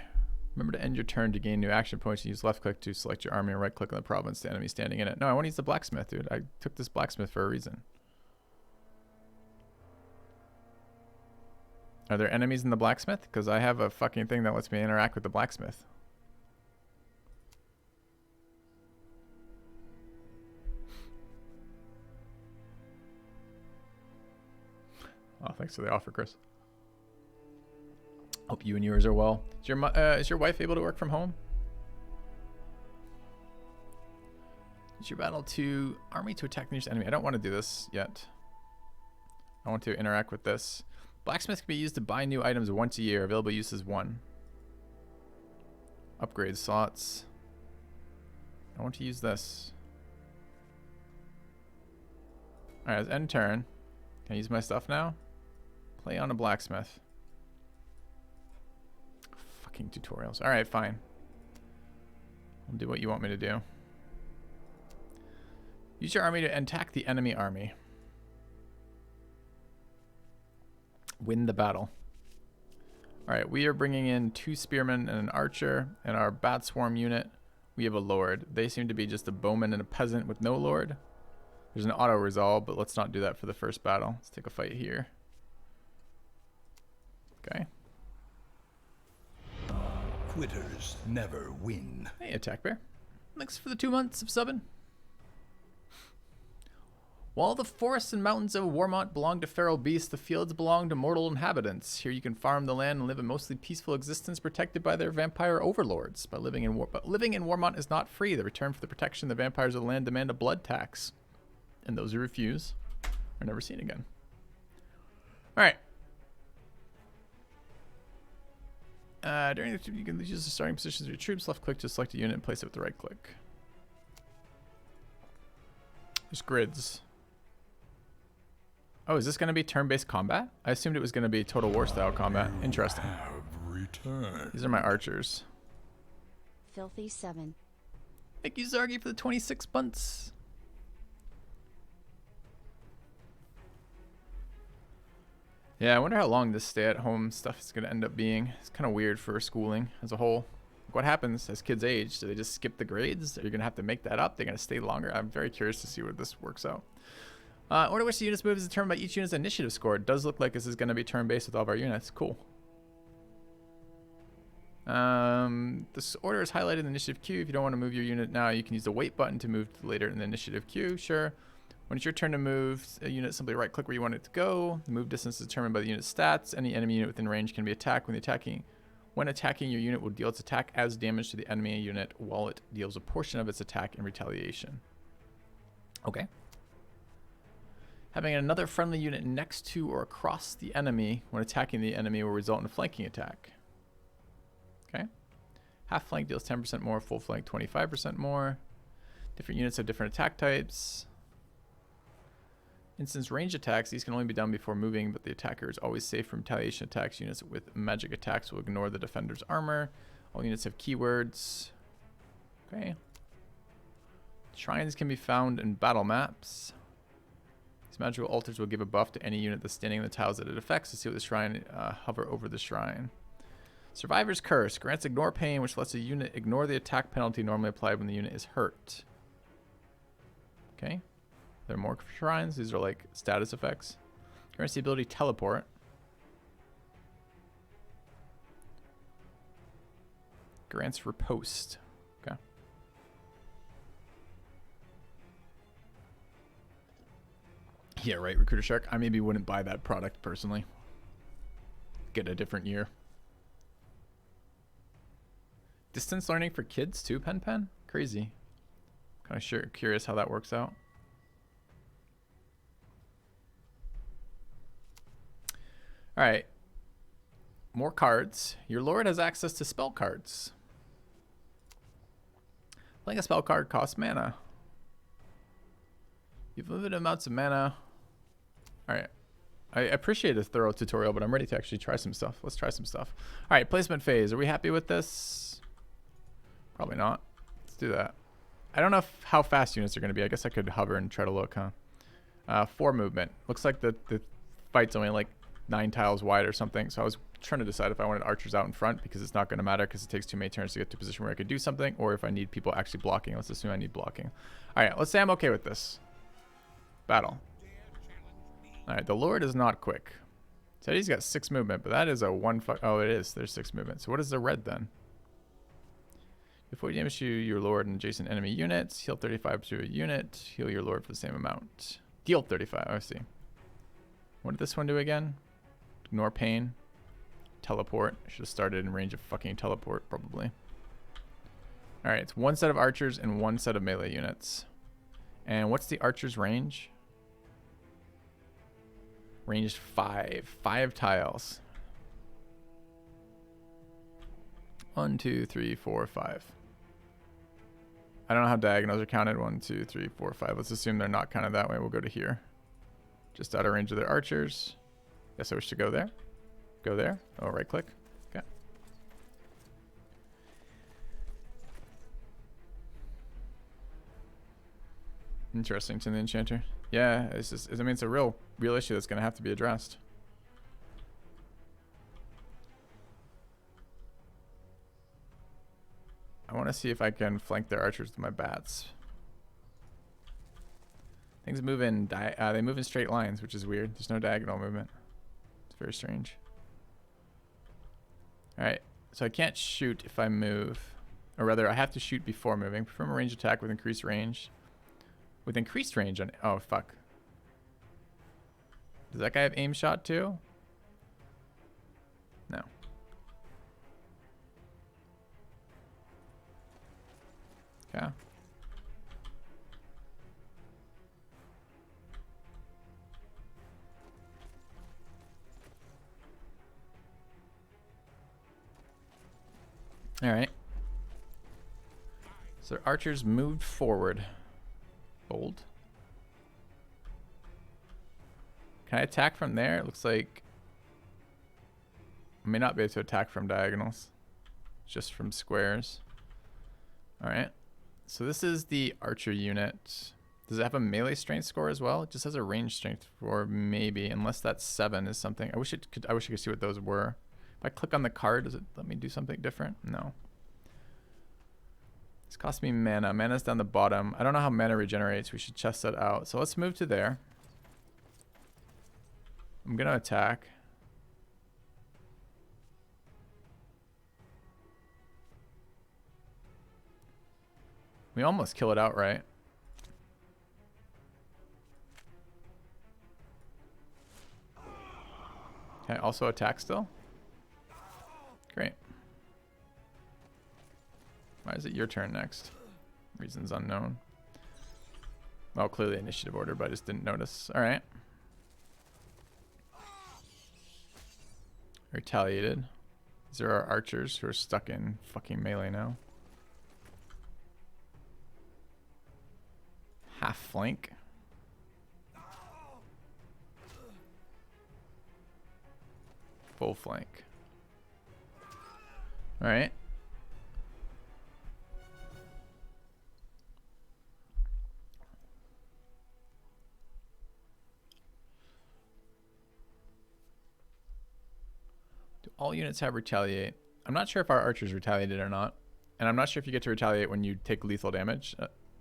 Remember to end your turn to gain new action points. You use left click to select your army and right click on the province to enemy standing in it. No, I want to use the blacksmith, dude. I took this blacksmith for a reason. Are there enemies in the blacksmith? Because I have a fucking thing that lets me interact with the blacksmith. Oh, thanks for the offer, Chris. Hope you and yours are well. Is your wife able to work from home? Use your battle to army to attack the nearest enemy. I don't want to do this yet. I want to interact with this. Blacksmith can be used to buy new items once a year. Available use is 1. Upgrade slots. I want to use this. Alright, it's end turn. Can I use my stuff now? Play on a blacksmith. Fucking tutorials. Alright, fine. I'll do what you want me to do. Use your army to attack the enemy army. Win the battle. Alright, we are bringing in 2 spearmen and an archer. And our bat swarm unit, we have a lord. They seem to be just a bowman and a peasant with no lord. There's an auto resolve, but let's not do that for the first battle. Let's take a fight here. Okay. Quitters never win. Hey, Attack Bear. Thanks for the 2 months of subbing. While the forests and mountains of Warmont belong to feral beasts, the fields belong to mortal inhabitants. Here you can farm the land and live a mostly peaceful existence protected by their vampire overlords. But living in Warmont is not free. The return for the protection, the vampires of the land demand a blood tax. And those who refuse are never seen again. Alright. During the you can use the starting positions of your troops. Left click to select a unit and place it with the right click. There's grids. Oh, is this going to be turn-based combat? I assumed it was going to be Total War style combat. Interesting. These are my archers. Filthy 7. Thank you, Zargi, for the 26 months. Yeah, I wonder how long this stay-at-home stuff is going to end up being. It's kind of weird for schooling as a whole. What happens as kids age? Do they just skip the grades? Are you going to have to make that up? They're going to stay longer? I'm very curious to see where this works out. Order which the units move is determined by each unit's initiative score. It does look like this is going to be turn-based with all of our units. Cool. This order is highlighted in the initiative queue. If you don't want to move your unit now, you can use the wait button to move later in the initiative queue. Sure. When it's your turn to move a unit, simply right-click where you want it to go. The move distance is determined by the unit's stats. Any enemy unit within range can be attacked. When attacking, your unit will deal its attack as damage to the enemy unit while it deals a portion of its attack in retaliation. Okay. Having another friendly unit next to or across the enemy when attacking the enemy will result in a flanking attack. Okay. Half flank deals 10% more, full flank 25% more. Different units have different attack types. Instance range attacks, these can only be done before moving, but the attacker is always safe from retaliation attacks. Units with magic attacks will ignore the defender's armor. All units have keywords. Okay. Shrines can be found in battle maps. These magical altars will give a buff to any unit that's standing in the tiles that it affects. To see what the shrine, hover over the shrine. Survivor's Curse grants ignore pain, which lets a unit ignore the attack penalty normally applied when the unit is hurt. Okay. There are more shrines. These are like status effects. Grants the ability teleport. Grants riposte. Okay. Yeah, right, Recruiter Shark. I maybe wouldn't buy that product personally. Get a different year. Distance learning for kids too, Pen? Crazy. Kind of curious how that works out. Alright. More cards. Your lord has access to spell cards. Playing a spell card costs mana. You've limited amounts of mana. Alright. I appreciate a thorough tutorial, but I'm ready to actually try some stuff. Let's try some stuff. Alright, placement phase. Are we happy with this? Probably not. Let's do that. I don't know how fast units are going to be. I guess I could hover and try to look, huh? 4 movement. Looks like the fight's only like 9 tiles wide or something. So I was trying to decide if I wanted archers out in front because it's not going to matter because it takes too many turns to get to a position where I could do something, or if I need people actually blocking. Let's assume I need blocking. Alright, let's say I'm okay with this. Battle. Alright, the Lord is not quick. Said he's got 6 movement, but that is a 1 oh, it is. There's 6 movement. So what is the red then? Before you damage your Lord and adjacent enemy units, heal 35 to a unit, heal your Lord for the same amount. Deal 35, I see. What did this one do again? Ignore pain. Teleport. I should have started in range of fucking teleport, probably. Alright, it's 1 set of archers and 1 set of melee units. And what's the archer's range? Ranged 5. 5 tiles. 1, 2, 3, 4, 5. I don't know how diagonals are counted. 1, 2, 3, 4, 5. Let's assume they're not counted that way. We'll go to here. Just out of range of their archers. Guess I wish to go there. Go there. Oh, right click. Okay. Interesting to the enchanter. Yeah, it's just, I mean, it's a real issue that's going to have to be addressed. I want to see if I can flank their archers with my bats. Things move in, they move in straight lines, which is weird. There's no diagonal movement. It's very strange. All right, so I can't shoot if I move, or rather, I have to shoot before moving. Perform a range attack with increased range. With increased range on, oh fuck. Does that guy have aim shot too? No. Okay. All right. So archers moved forward. Bold. Can I attack from there? It looks like I may not be able to attack from diagonals. Just from squares. All right. So this is the archer unit. Does it have a melee strength score as well? It just has a range strength score, maybe, unless that 7 is something. I wish I could see what those were. If I click on the card, does it let me do something different? No. This costs me mana. Mana's down the bottom. I don't know how mana regenerates. We should test that out. So let's move to there. I'm gonna attack. We almost kill it outright. Can I also attack still? Great. Why is it your turn next? Reasons unknown. Well, clearly initiative order, but I just didn't notice. All right. Retaliated. These are our archers who are stuck in fucking melee now. Half flank. Full flank. All right. Do all units have retaliate? I'm not sure if our archers retaliated or not. And I'm not sure if you get to retaliate when you take lethal damage.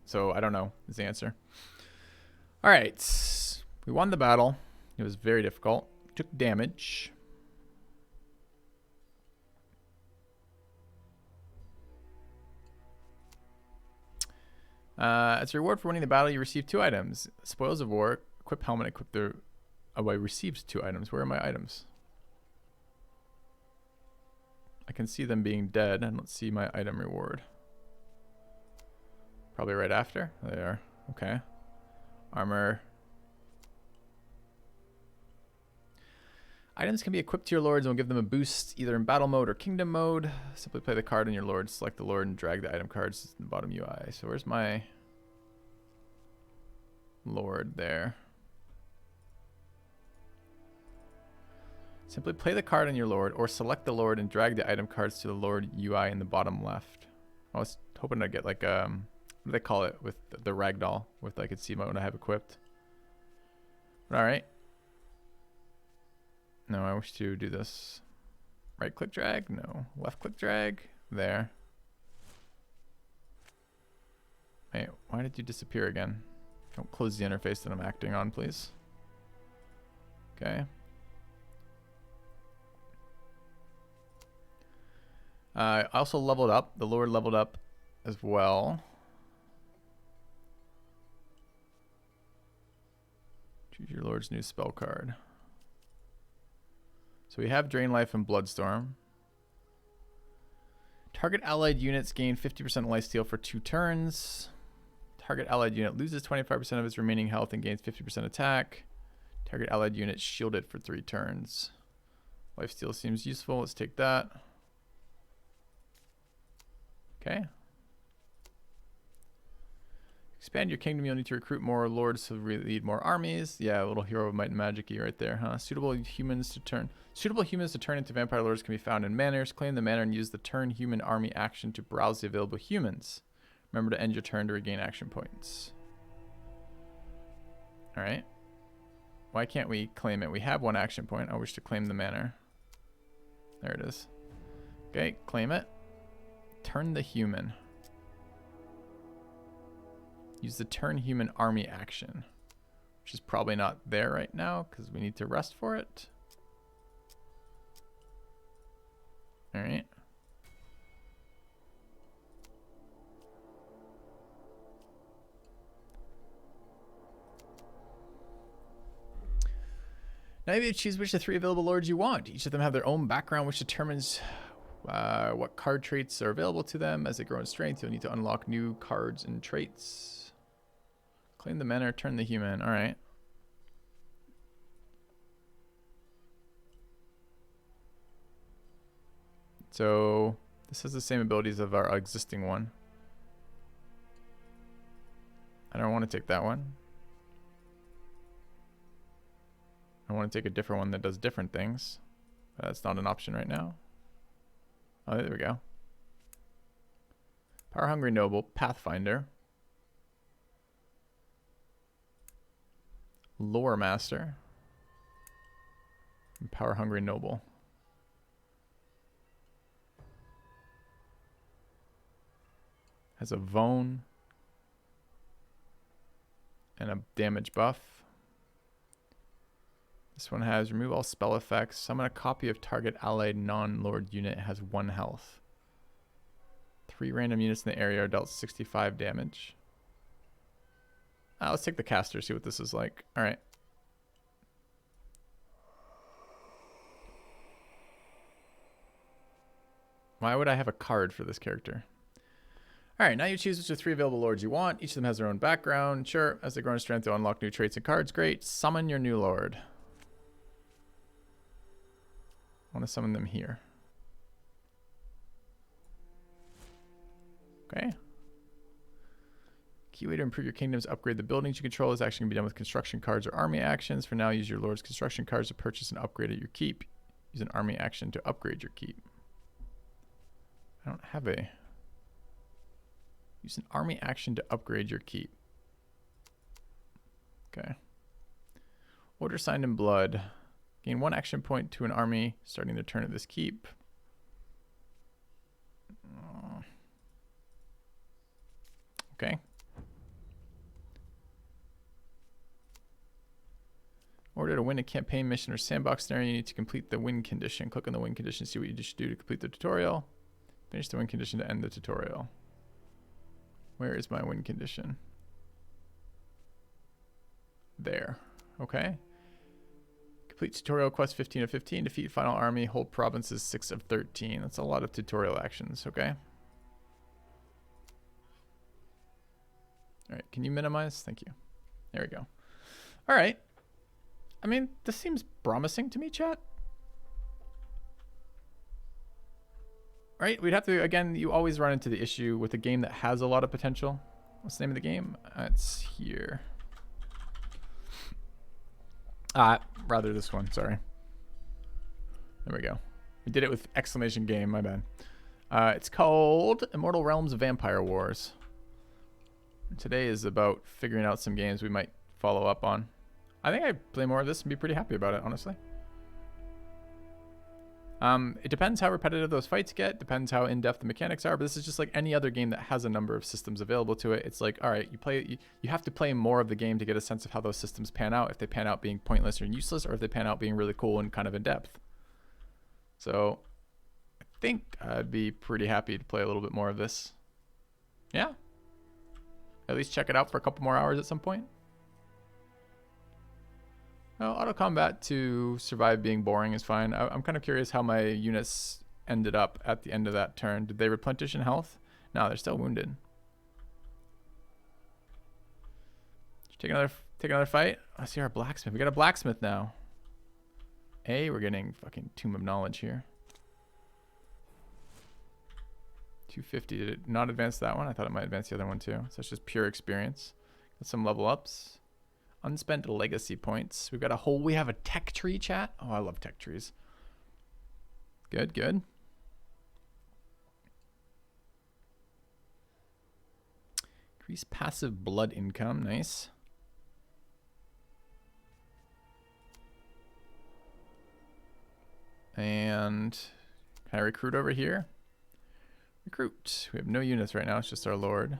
So I don't know is the answer. All right. We won the battle. It was very difficult. Took damage. As a reward for winning the battle, you receive 2 items. Spoils of War, equip helmet, equip the... Oh, I received 2 items. Where are my items? I can see them being dead, and let's see my item reward. Probably right after. There they are. Okay. Armor. Items can be equipped to your lords and will give them a boost either in battle mode or kingdom mode. Simply play the card on your lord, select the lord, and drag the item cards in the bottom UI. So where's my lord there? Simply play the card on your lord or select the lord and drag the item cards to the lord UI in the bottom left. I was hoping to get like what do they call it with the ragdoll with I could see what I have equipped. But all right. No, I wish to do this. Right click drag? No. Left click drag? There. Wait, why did you disappear again? Don't close the interface that I'm acting on, please. Okay. I also leveled up. The lord leveled up as well. Choose your lord's new spell card. So we have Drain Life and Bloodstorm. Target allied units gain 50% lifesteal for 2 turns. Target allied unit loses 25% of its remaining health and gains 50% attack. Target allied unit shielded for 3 turns. Lifesteal seems useful. Let's take that. Okay. Expand your kingdom. You'll need to recruit more lords to lead more armies. Yeah, a little hero of might and magic-y right there, huh? Suitable humans to turn into vampire lords can be found in manors. Claim the manor and use the turn human army action to browse the available humans. Remember to end your turn to regain action points. All right. Why can't we claim it? We have 1 action point. I wish to claim the manor. There it is. Okay, claim it. Turn the human. Use the turn human army action, which is probably not there right now because we need to rest for it. All right. Now you choose which of the 3 available lords you want. Each of them have their own background, which determines what card traits are available to them. As they grow in strength, you'll need to unlock new cards and traits. Claim the manor, turn the human. All right. So this has the same abilities of our existing one. I don't want to take that one. I want to take a different one that does different things. But that's not an option right now. Oh, there we go. Power Hungry Noble, Pathfinder. Lore Master. And Power Hungry Noble. Has a Vone. And a damage buff. This one has remove all spell effects. Summon a copy of target allied non-lord unit. It has 1 health. 3 random units in the area are dealt 65 damage. Let's take the caster, see what this is like. All right. Why would I have a card for this character? All right, now you choose which of the 3 available lords you want. Each of them has their own background. Sure, as they grow in strength, they'll unlock new traits and cards. Great. Summon your new lord. I want to summon them here. Okay. Key way to improve your kingdoms, upgrade the buildings you control. This action can be done with construction cards or army actions. For now, use your lord's construction cards to purchase and upgrade at your keep. Use an army action to upgrade your keep. I don't have a... Use an army action to upgrade your keep. Okay. Order signed in blood. Gain 1 action point to an army starting their turn at this keep. Okay. Order to win a campaign mission or sandbox scenario, you need to complete the win condition. Click on the win condition, see what you should do to complete the tutorial. Finish the win condition to end the tutorial. Where is my win condition? There. Okay. Complete tutorial quest 15 of 15. Defeat final army. Hold provinces 6 of 13. That's a lot of tutorial actions. Okay. All right. Can you minimize? Thank you. There we go. All right. I mean, this seems promising to me, chat. Right? We'd have to, again, you always run into the issue with a game that has a lot of potential. What's the name of the game? It's here. Rather this one, sorry. There we go. We did it with exclamation game, my bad. It's called Immortal Realms Vampire Wars. And today is about figuring out some games we might follow up on. I think I'd play more of this and be pretty happy about it, honestly. It depends how repetitive those fights get, depends how in-depth the mechanics are, but this is just like any other game that has a number of systems available to it. It's like, all right, you have to play more of the game to get a sense of how those systems pan out, if they pan out being pointless or useless, or if they pan out being really cool and kind of in-depth. So I think I'd be pretty happy to play a little bit more of this. Yeah. At least check it out for a couple more hours at some point. No, auto combat to survive being boring is fine. I'm kind of curious how my units ended up at the end of that turn. Did they replenish in health? No, they're still wounded. Take another fight. I see our blacksmith. We got a blacksmith now. We're getting fucking Tomb of Knowledge here. 250. Did it not advance that one? I thought it might advance the other one too. So it's just pure experience. Got some level ups. Unspent legacy points. We have a tech tree, chat. Oh, I love tech trees. Good, good. Increase passive blood income. Nice. And can I recruit over here? Recruit. We have no units right now. It's just our lord.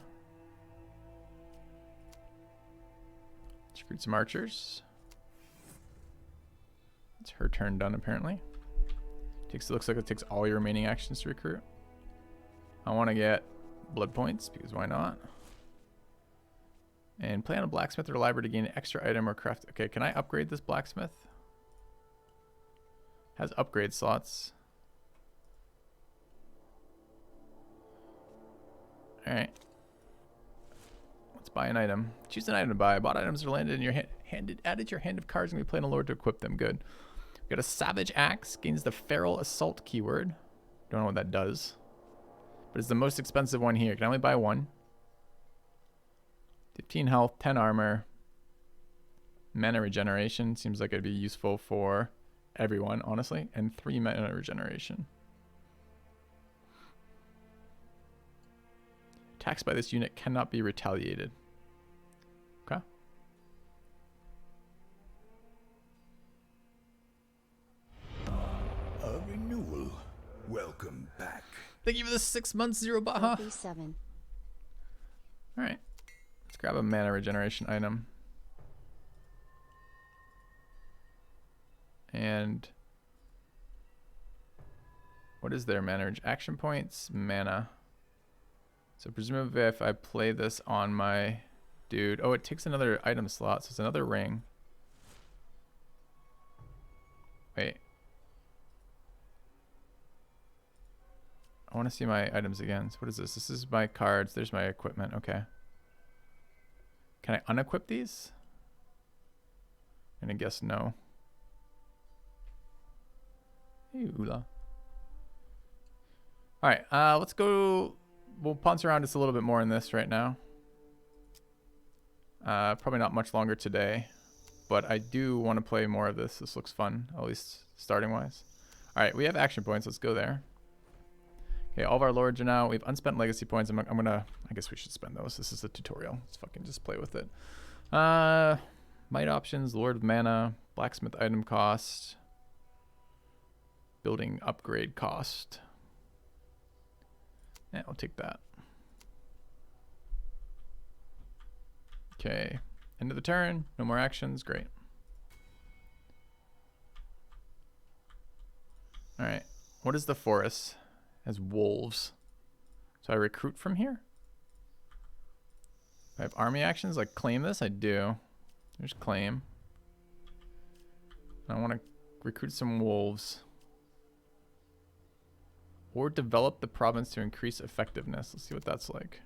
Let's recruit some archers. It's her turn done apparently. Looks like it takes all your remaining actions to recruit. I want to get blood points because why not? And play on a blacksmith or library to gain an extra item or craft. Okay, can I upgrade this blacksmith? Has upgrade slots. Alright. Let's buy an item. Choose an item to buy. Bought items are landed in your added to your hand of cards and we play on a lord to equip them. Good. We got a Savage Axe. Gains the Feral Assault keyword. Don't know what that does. But it's the most expensive one here. Can only buy one. 15 health, 10 armor. Mana regeneration. Seems like it'd be useful for everyone, honestly. And 3 mana regeneration. Attacks by this unit cannot be retaliated. Okay. A renewal. Welcome back. Thank you for the 6 months, Zero Baha. 47. Alright. Let's grab a mana regeneration item. And what is their mana? Action points, mana. So presumably if I play this on my dude, oh, it takes another item slot, so it's another ring. Wait. I want to see my items again. So what is this? This is my cards. There's my equipment. Okay. Can I unequip these? I'm gonna guess no. Hey, Ula. Alright, let's go. We'll ponce around just a little bit more in this right now. Probably not much longer today, but I do want to play more of this. This looks fun, at least starting wise. Alright, we have action points. Let's go there. Okay, all of our lords are now. We have unspent legacy points. I guess we should spend those. This is a tutorial. Let's fucking just play with it. Might options, Lord of Mana, blacksmith item cost, building upgrade cost. Yeah, I'll take that. Okay, end of the turn. No more actions. Great. All right. What is the forest? As wolves. So I recruit from here? I have army actions, like claim this? I do. There's claim. I want to recruit some wolves. Or develop the province to increase effectiveness. Let's see what that's like.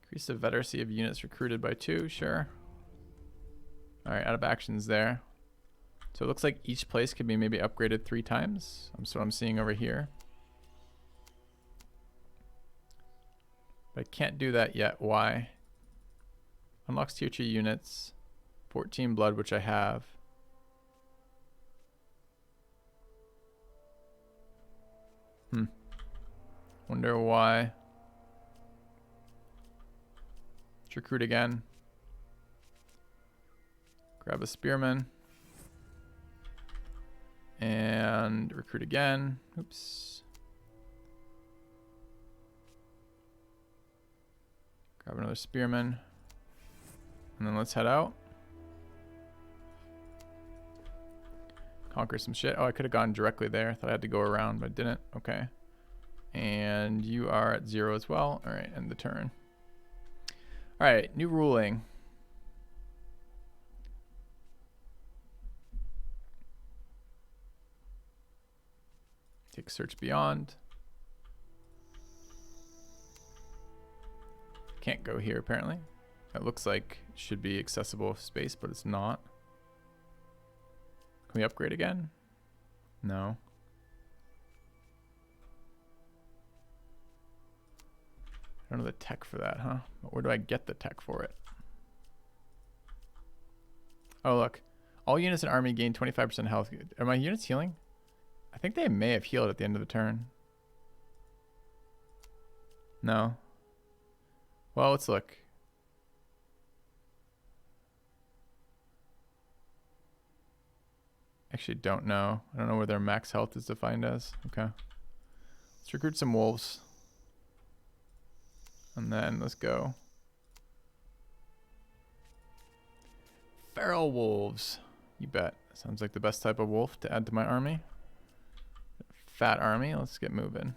Increase the veteracy of units recruited by 2, sure. Alright, out of actions there. So it looks like each place could be maybe upgraded 3 times. That's what I'm seeing over here. But I can't do that yet. Why? Unlocks tier 2 units. 14 blood, which I have. Wonder why. Let's recruit again. Grab a spearman. And recruit again. Oops. Grab another spearman. And then let's head out. Conquer some shit. Oh, I could have gone directly there. Thought I had to go around, but didn't. Okay. And you are at 0 as well. All right, end the turn. All right, new ruling. Take search beyond. Can't go here apparently. It looks like it should be accessible space, but it's not. Can we upgrade again? No. I don't know the tech for that, huh? But where do I get the tech for it? Oh, look. All units in army gain 25% health. Are my units healing? I think they may have healed at the end of the turn. No. Well, let's look. Actually, don't know. I don't know where their max health is defined as. Okay. Let's recruit some wolves. And then let's go. Feral wolves. You bet. Sounds like the best type of wolf to add to my army. Fat army. Let's get moving.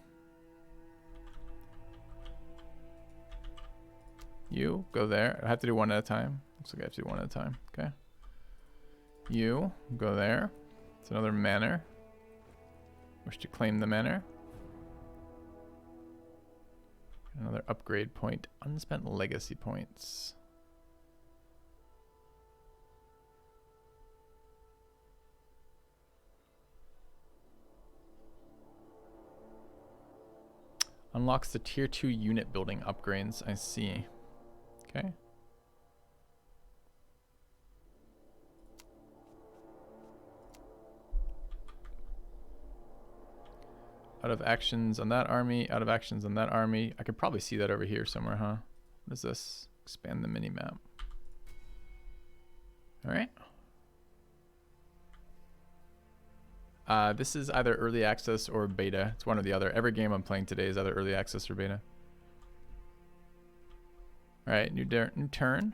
You go there. I have to do one at a time. Looks like I have to do one at a time. Okay. You go there. It's another manor. Wish to claim the manor. Another upgrade point. Unspent legacy points. Unlocks the tier 2 unit building upgrades. I see. Okay. Out of actions on that army, out of actions on that army. I could probably see that over here somewhere, huh? What is this? Expand the mini-map. All right. This is either early access or beta. It's one or the other. Every game I'm playing today is either early access or beta. All right, new turn.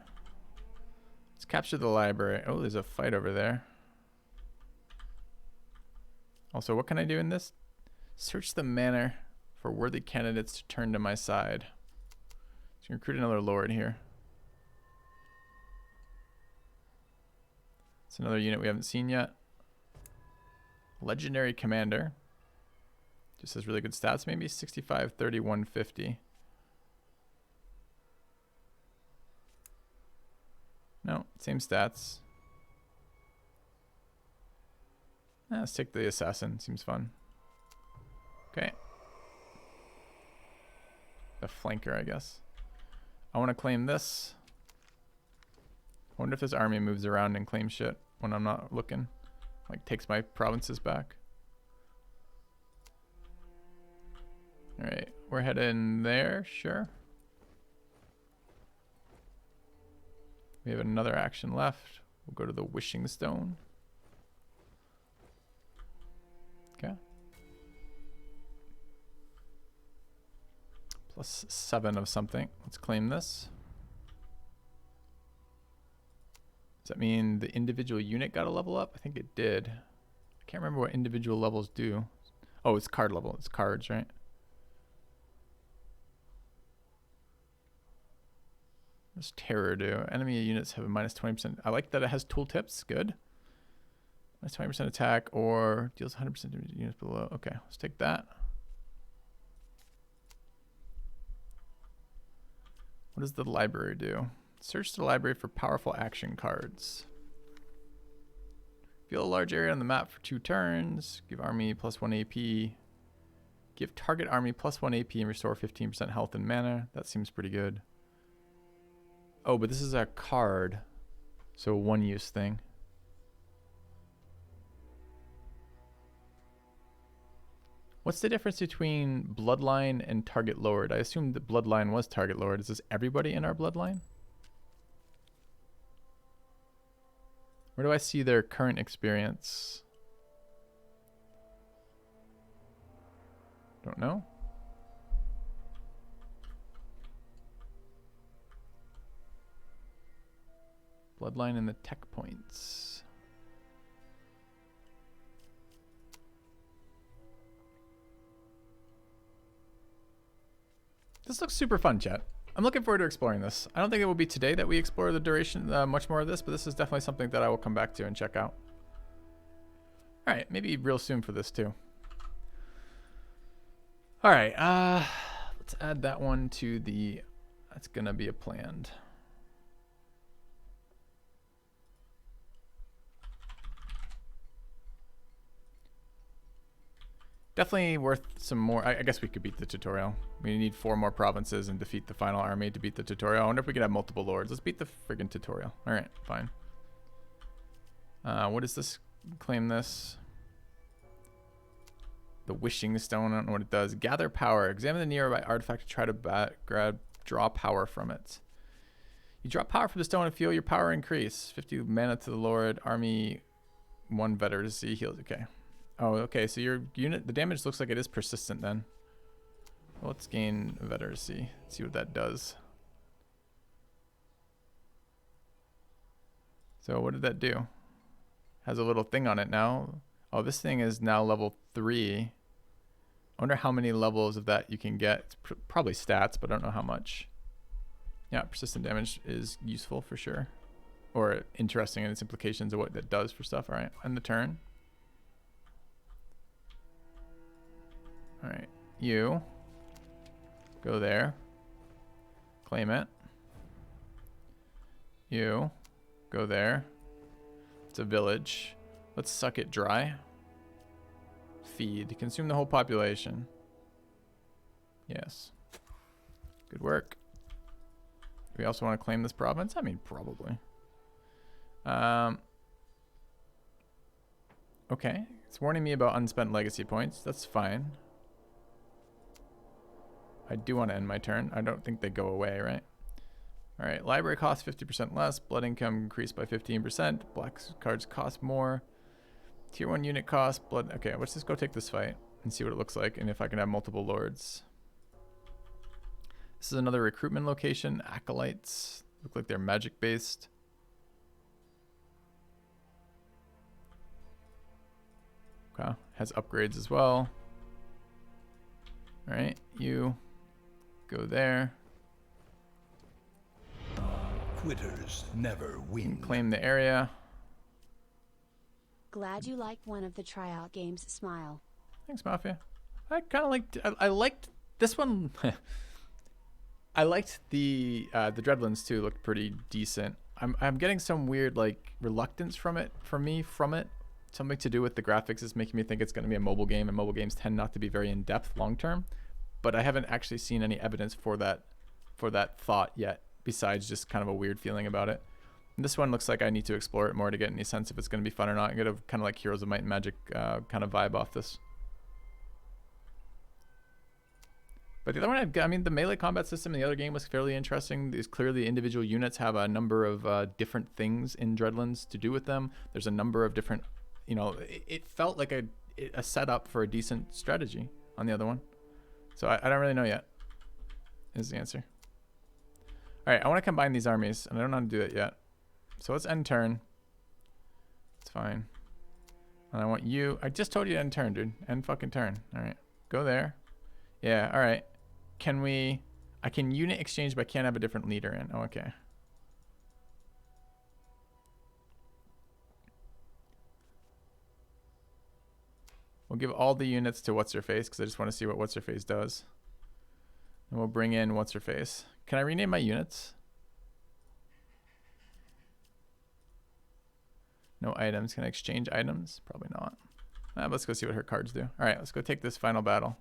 Let's capture the library. Oh, there's a fight over there. Also, what can I do in this? Search the manor for worthy candidates to turn to my side. So recruit another lord here. It's another unit we haven't seen yet. Legendary commander. Just has really good stats, maybe 65, 30, 150. No, same stats. Let's take the assassin. Seems fun. Okay. The flanker, I guess. I want to claim this. I wonder if this army moves around and claims shit when I'm not looking. Like, takes my provinces back. Alright, we're heading there, sure. We have another action left. We'll go to the Wishing Stone. Okay. +7 of something. Let's claim this. Does that mean the individual unit got a level up? I think it did. I can't remember what individual levels do. Oh, it's card level. It's cards, right? What does terror do? Enemy units have a -20%. I like that it has tooltips. Good. -20% attack or deals 100% damage to units below. Okay, let's take that. What does the library do? Search the library for powerful action cards. Fill a large area on the map for 2 turns. Give army +1 AP. Give target army +1 AP and restore 15% health and mana. That seems pretty good. Oh, but this is a card. So a one-use thing. What's the difference between bloodline and target lowered? I assumed the bloodline was target lowered. Is this everybody in our bloodline? Where do I see their current experience? Don't know. Bloodline and the tech points. This looks super fun, chat. I'm looking forward to exploring this. I don't think it will be today that we explore the duration, much more of this, but this is definitely something that I will come back to and check out. All right, maybe real soon for this too. All right, let's add that one to the, that's gonna be a planned. Definitely worth some more. I guess we could beat the tutorial. We need 4 more provinces and defeat the final army to beat the tutorial. I wonder if we could have multiple lords. Let's beat the friggin' tutorial. All right, fine. What is this? Claim this. The wishing stone. I don't know what it does. Gather power. Examine the nearby artifact to try to draw power from it. You draw power from the stone and feel your power increase. 50 mana to the lord. Army 1 veterancy heals. Okay. Oh, okay. So your unit, the damage looks like it is persistent then. Well, let's gain veterancy. See what that does. So what did that do? Has a little thing on it now. Oh, this thing is now level 3. I wonder how many levels of that you can get. It's probably stats, but I don't know how much. Yeah, persistent damage is useful for sure. Or interesting in its implications of what that does for stuff. All right, end the turn. All right, you go there. Claim it. You go there. It's a village. Let's suck it dry. Feed. Consume the whole population. Yes. Good work. Do we also want to claim this province? I mean, probably. Okay. It's warning me about unspent legacy points. That's fine. I do want to end my turn. I don't think they go away, right? Alright, library costs 50% less. Blood income increased by 15%. Black cards cost more. Tier 1 unit cost. Blood. Okay, let's just go take this fight and see what it looks like and if I can have multiple lords. This is another recruitment location. Acolytes. Look like they're magic based. Okay, has upgrades as well. Alright, you go there. Quitters never win. Claim the area. Glad you like one of the tryout games. Smile. Thanks, Mafia. I kind of liked. I liked this one. I liked the Dreadlands too. Looked pretty decent. I'm getting some weird like reluctance from it. Something to do with the graphics is making me think it's going to be a mobile game, and mobile games tend not to be very in depth long term. But I haven't actually seen any evidence for that thought yet, besides just kind of a weird feeling about it. And this one looks like I need to explore it more to get any sense if it's going to be fun or not. I get a kind of like Heroes of Might and Magic kind of vibe off this. But the other one, I mean, the melee combat system in the other game was fairly interesting. These clearly individual units have a number of different things in Dreadlands to do with them. There's a number of different, you know, it felt like a setup for a decent strategy on the other one. So I don't really know yet, is the answer. All right, I want to combine these armies, and I don't know how to do it yet. So let's end turn. It's fine. And I want you. I just told you to end turn, dude. End fucking turn. All right, go there. Yeah, all right. Can we... I can unit exchange, but I can't have a different leader in. Oh, okay. We'll give all the units to What's-Her-Face, because I just want to see what What's-Her-Face does. And we'll bring in What's-Her-Face. Can I rename my units? No items. Can I exchange items? Probably not. Let's go see what her cards do. All right, let's go take this final battle.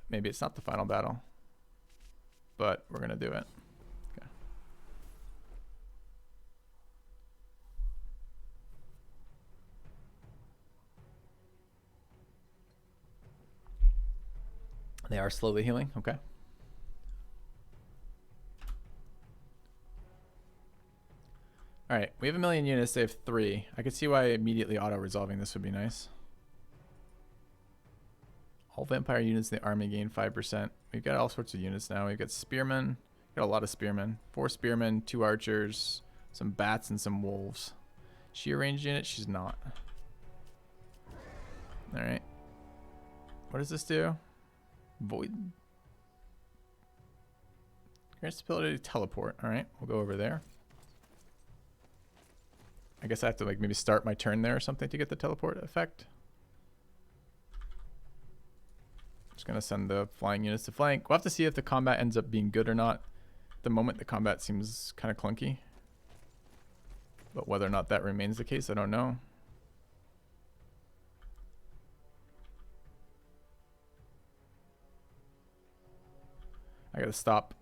Maybe it's not the final battle, but we're going to do it. Okay. They are slowly healing. Okay. All right, we have 1 million units. They have 3. I could see why immediately auto-resolving this would be nice. All vampire units in the army gain 5%. We've got all sorts of units now. We've got spearmen. We've got a lot of spearmen. 4 spearmen, 2 archers, some bats, and some wolves. Is she a ranged unit? She's not. All right. What does this do? Void. Grants the ability to teleport. All right, we'll go over there. I guess I have to like maybe start my turn there or something to get the teleport effect. Just gonna send the flying units to flank. We'll have to see if the combat ends up being good or not. At the moment, the combat seems kind of clunky. But whether or not that remains the case, I don't know. I gotta stop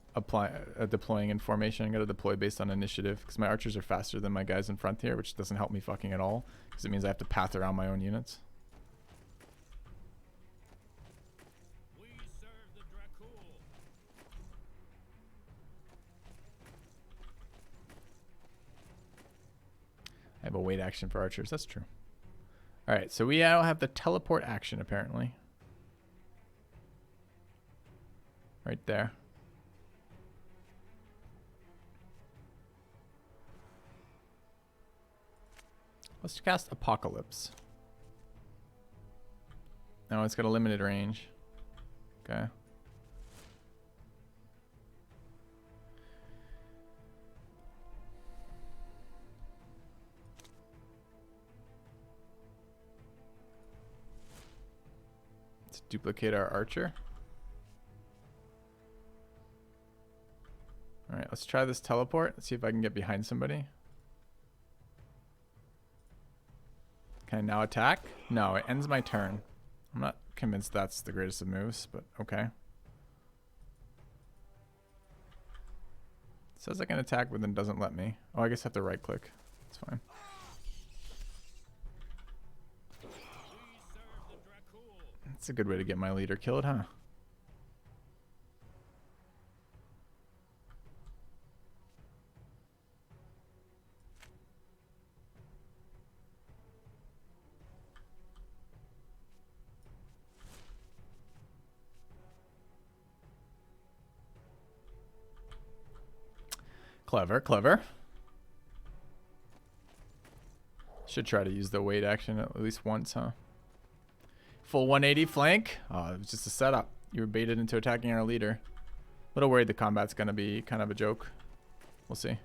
deploying in formation. I gotta deploy based on initiative because my archers are faster than my guys in front here, which doesn't help me fucking at all because it means I have to path around my own units. We serve the Dracul. I have a wait action for archers. That's true. All right, so we now have the teleport action apparently. Right there. Let's cast Apocalypse. No, it's got a limited range. Okay. Let's duplicate our archer. Alright, let's try this teleport. Let's see if I can get behind somebody. Can I now attack? No, it ends my turn. I'm not convinced that's the greatest of moves, but okay. It says I can attack, but then doesn't let me. Oh, I guess I have to right click. It's fine. That's a good way to get my leader killed, huh? Clever, clever. Should try to use the wait action at least once, huh? Full 180 flank. Oh, it was just a setup. You were baited into attacking our leader. A little worried the combat's gonna be kind of a joke. We'll see.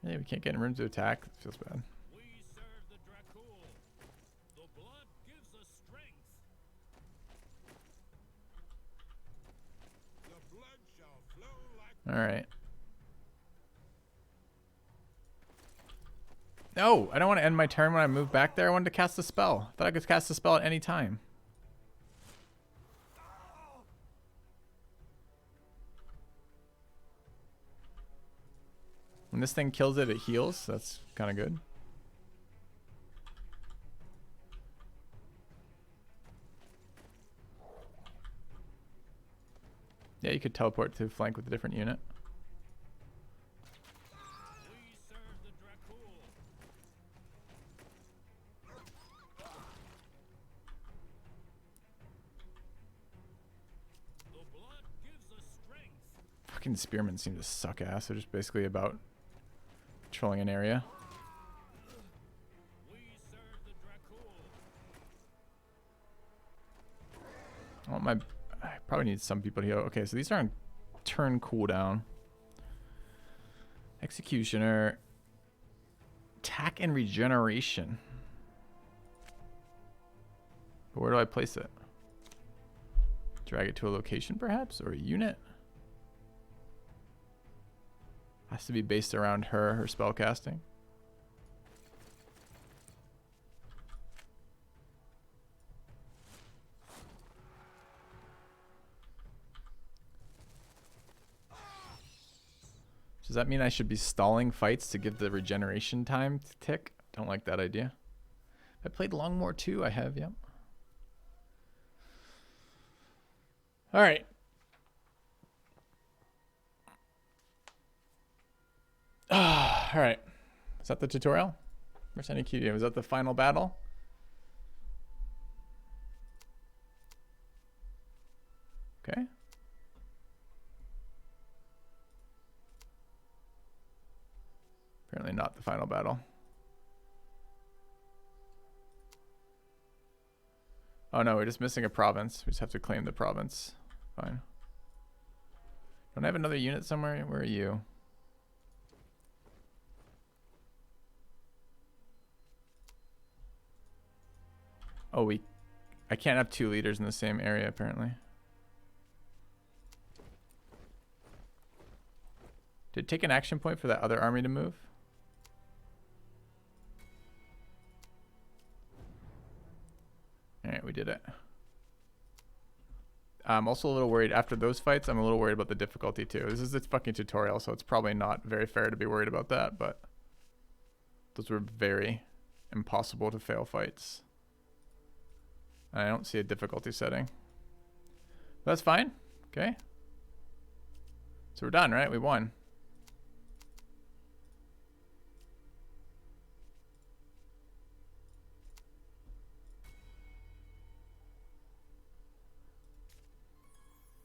Yeah, we can't get in room to attack. It feels bad. We serve the Dracul. The blood gives us strength. The blood shall flow like. All right. No, I don't want to end my turn when I move back there. I wanted to cast a spell. I thought I could cast a spell at any time. When this thing kills it, it heals. That's kind of good. Yeah, you could teleport to flank with a different unit. We serve the Dracul. The blood gives us strength. Fucking spearmen seem to suck ass. They're just basically about controlling an area. We serve the Dracul. I want my... I probably need some people to heal. Okay, so these are on turn cooldown. Executioner. Attack and regeneration. But where do I place it? Drag it to a location perhaps? Or a unit? Has to be based around her spell casting. Does that mean I should be stalling fights to give the regeneration time to tick? Don't like that idea. I played Longmore too. I have, yep. All right. All right. Is that the tutorial? Where's any QD? Was that the final battle? Okay. Apparently not the final battle. Oh no, we're just missing a province. We just have to claim the province. Fine. Don't I have another unit somewhere? Where are you? Oh, I can't have two leaders in the same area apparently. Did it take an action point for that other army to move? we did it. I'm also a little worried after those fights. I'm a little worried about the difficulty too. This is its fucking tutorial, so it's probably not very fair to be worried about that, but those were very impossible to fail fights. I don't see a difficulty setting. That's fine. Okay. So we're done, right? We won.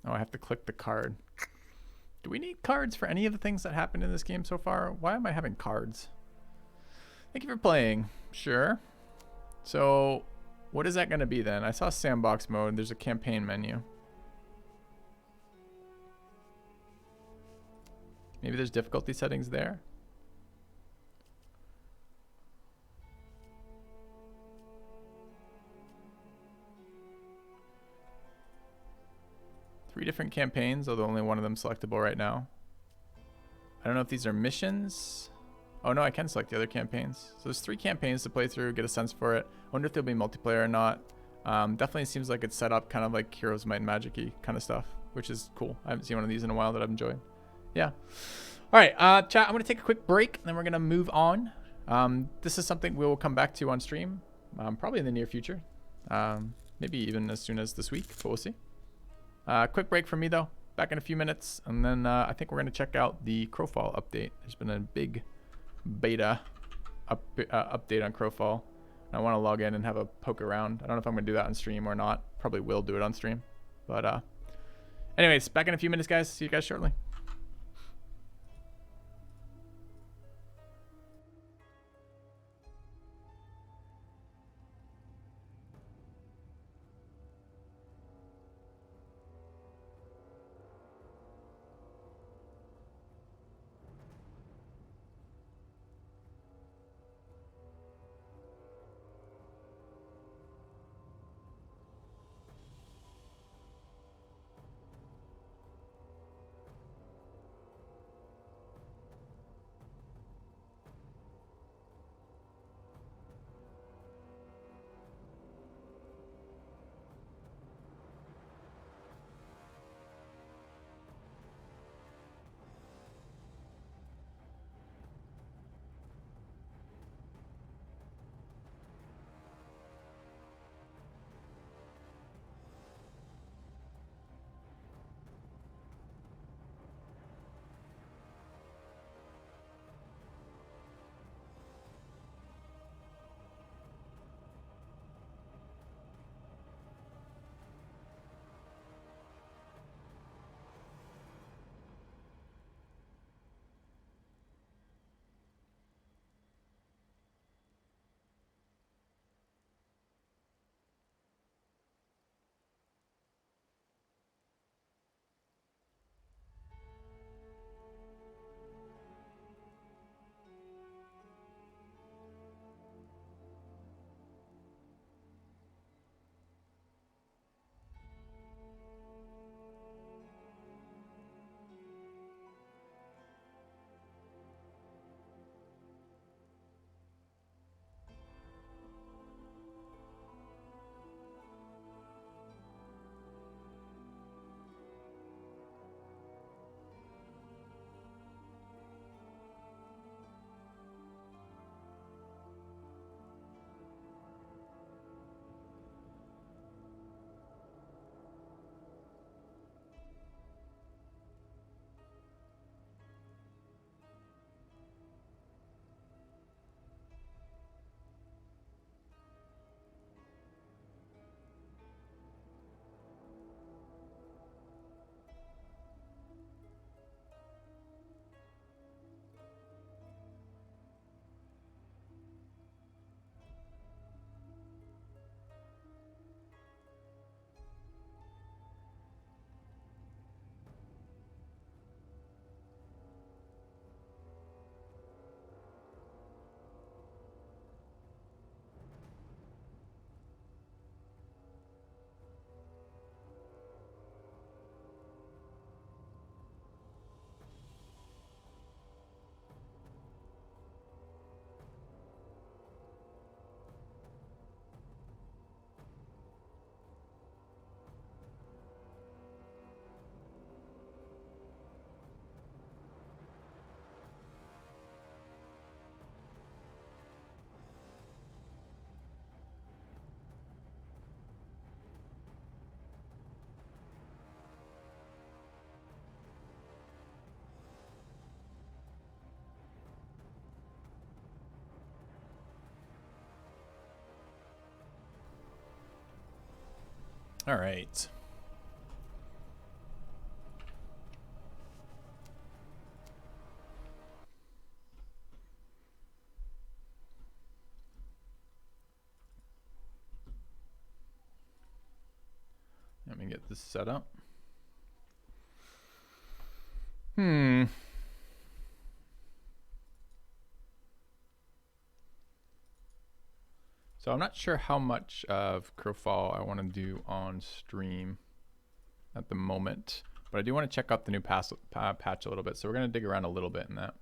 Oh, I have to click the card. Do we need cards for any of the things that happened in this game so far? Why am I having cards? Thank you for playing. Sure. So, what is that going to be then? I saw sandbox mode. There's a campaign menu. Maybe there's difficulty settings there. Three different campaigns, although only one of them selectable right now. I don't know if these are missions. Oh no, I can select the other campaigns. So there's 3 campaigns to play through, get a sense for it. I wonder if there'll be multiplayer or not. Definitely seems like it's set up kind of like Heroes Might and Magic-y kind of stuff, which is cool. I haven't seen one of these in a while that I've enjoyed. Yeah. All right, chat, I'm going to take a quick break, and then we're going to move on. This is something we will come back to on stream, probably in the near future. Maybe even as soon as this week, but we'll see. Quick break from me, though. Back in a few minutes, and then I think we're going to check out the Crowfall update. There's been a big beta update on Crowfall. I want to log in and have a poke around. I don't know if I'm going to do that on stream or not. Probably will do it on stream. But anyways, back in a few minutes, guys. See you guys shortly. All right. Let me get this set up. So I'm not sure how much of Crowfall I want to do on stream at the moment, but I do want to check out the new patch a little bit. So we're going to dig around a little bit in that.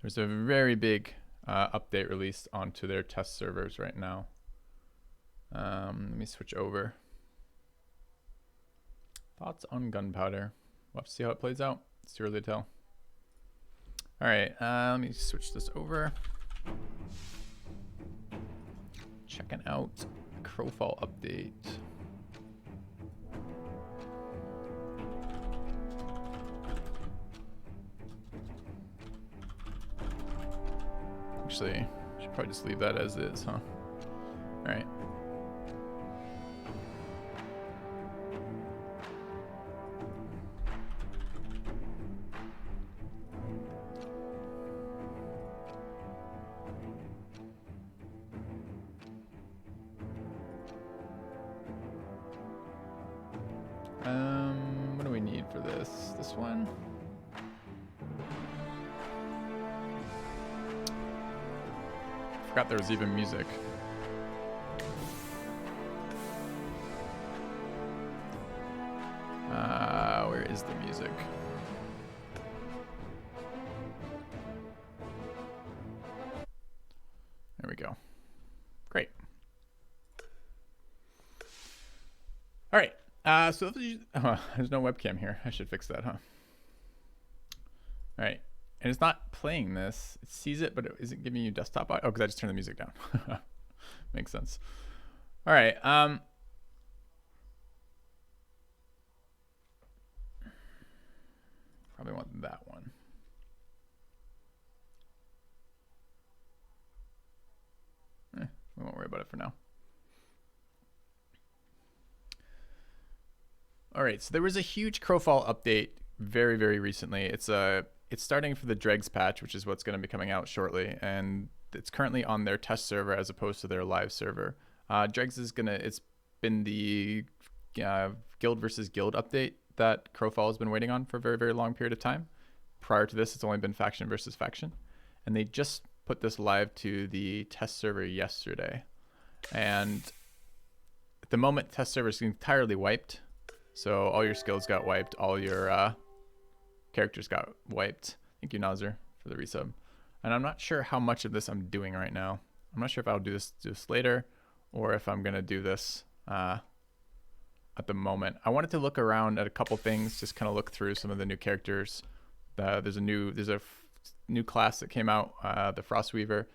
There's a very big update released onto their test servers right now. Let me switch over. Thoughts on Gunpowder. We'll have to see how it plays out. It's too early to tell. All right, let me switch this over. Checking out Crowfall update. Actually, I should probably just leave that as is, huh? All right. What do we need for this? This one? Forgot there was even music. Where is the music? There we go. Great. All right. So there's no webcam here. I should fix that, huh? All right. And it's not playing this. It sees it, but it isn't giving you desktop. Oh, because I just turned the music down. Makes sense. All right. Probably want that one. We won't worry about it for now. All right, so there was a huge Crowfall update very, very recently. It's starting for the Dregs patch, which is what's going to be coming out shortly, and it's currently on their test server as opposed to their live server. Dregs is it's been the guild versus guild update that Crowfall has been waiting on for a very, very long period of time. Prior to this, it's only been faction versus faction, and they just put this live to the test server yesterday. And at the moment, test server is entirely wiped. So all your skills got wiped, all your characters got wiped. Thank you, Nazir, for the resub. And I'm not sure how much of this I'm doing right now. I'm not sure if I'll do this later or if I'm going to do this at the moment. I wanted to look around at a couple things, just kind of look through some of the new characters. There's a new class that came out, the Frostweaver,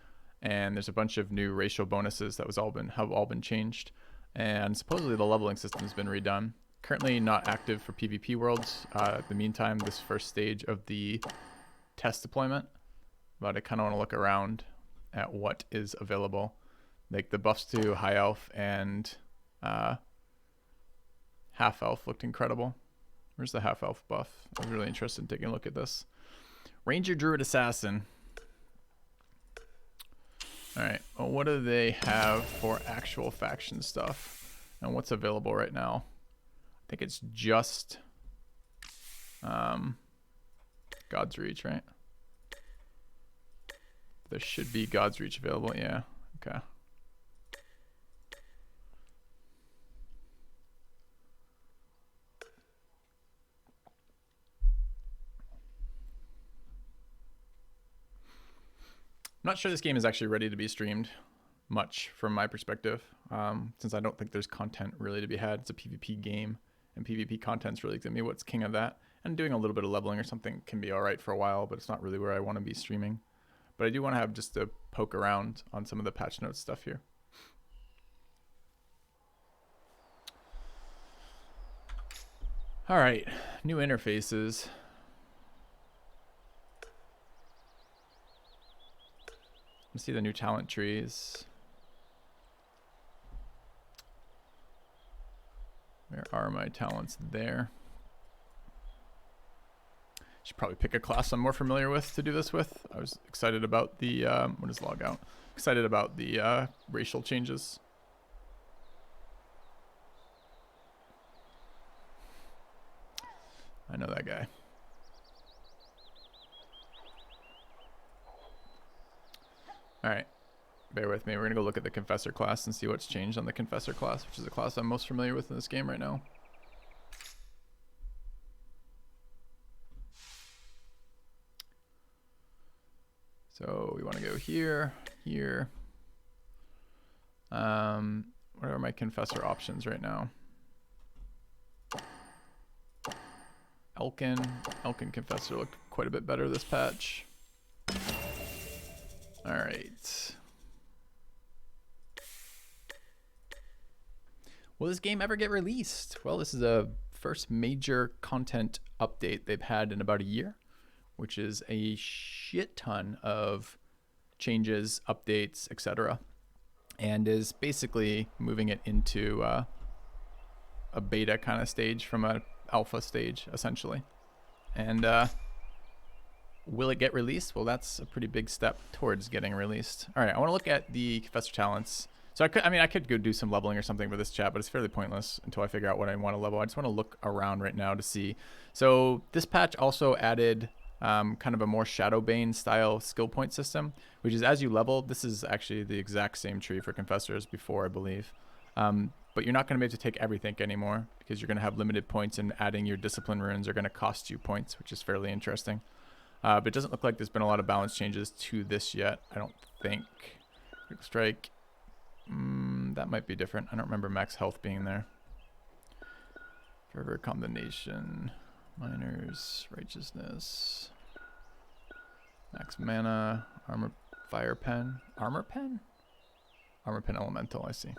and there's a bunch of new racial bonuses that have all been changed. And supposedly the leveling system has been redone. Currently not active for PvP worlds. In the meantime, this first stage of the test deployment, but I kind of want to look around at what is available. Like the buffs to High Elf and Half Elf looked incredible. Where's the Half Elf buff? I was really interested in taking a look at this. Ranger, Druid, Assassin. All right, well, what do they have for actual faction stuff? And what's available right now? I think it's just God's Reach, right? There should be God's Reach available, yeah, okay. I'm not sure this game is actually ready to be streamed much from my perspective, since I don't think there's content really to be had. It's a PvP game, and PvP content's really going to be what's king of that. And doing a little bit of leveling or something can be all right for a while, but it's not really where I want to be streaming. But I do want to have just a poke around on some of the patch notes stuff here. All right, new interfaces. Let's see the new talent trees. Where are my talents there? Should probably pick a class I'm more familiar with to do this with. I was excited about the, what is log out? Excited about the racial changes. I know that guy. Alright, bear with me. We're going to go look at the Confessor class and see what's changed on the Confessor class, which is the class I'm most familiar with in this game right now. So we want to go here, here. What are my Confessor options right now? Elkin Confessor look quite a bit better this patch. All right. Will this game ever get released? Well, this is the first major content update they've had in about a year, which is a shit ton of changes, updates, etc., and is basically moving it into a beta kind of stage from an alpha stage, essentially. And will it get released? Well, that's a pretty big step towards getting released. All right, I want to look at the Confessor talents. So I could go do some leveling or something for this chat, but it's fairly pointless until I figure out what I want to level. I just want to look around right now to see. So this patch also added kind of a more Shadowbane style skill point system, which is as you level, this is actually the exact same tree for Confessors before, I believe. But you're not going to be able to take everything anymore because you're going to have limited points, and adding your discipline runes are going to cost you points, which is fairly interesting. But it doesn't look like there's been a lot of balance changes to this yet, I don't think. Quick strike. That might be different. I don't remember max health being there. Fervor, combination, miners, righteousness, max mana, armor, fire pen, armor pen elemental. I see.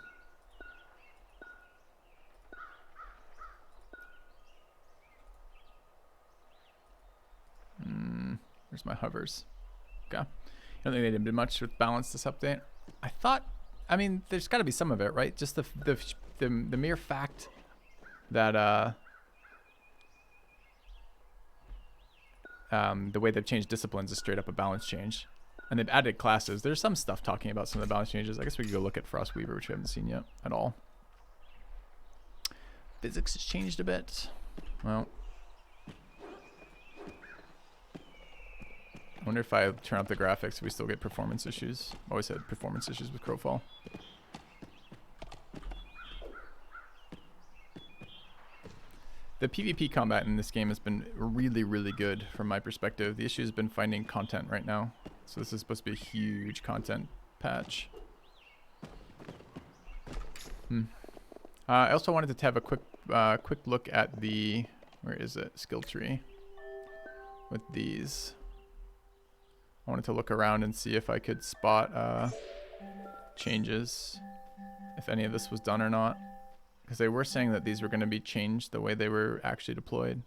Where's my hovers? Okay. I don't think they did much with balance this update. I mean, there's got to be some of it, right? Just the mere fact that the way they've changed disciplines is straight up a balance change, and they've added classes. There's some stuff talking about some of the balance changes. I guess we could go look at Frostweaver, which we haven't seen yet at all. Physics has changed a bit. Well, I wonder if I turn up the graphics, we still get performance issues. Always had performance issues with Crowfall. The PvP combat in this game has been really, really good from my perspective. The issue has been finding content right now. So this is supposed to be a huge content patch. I also wanted to have a quick look at the, where is it, skill tree with these. I wanted to look around and see if I could spot changes, if any of this was done or not. Because they were saying that these were going to be changed the way they were actually deployed.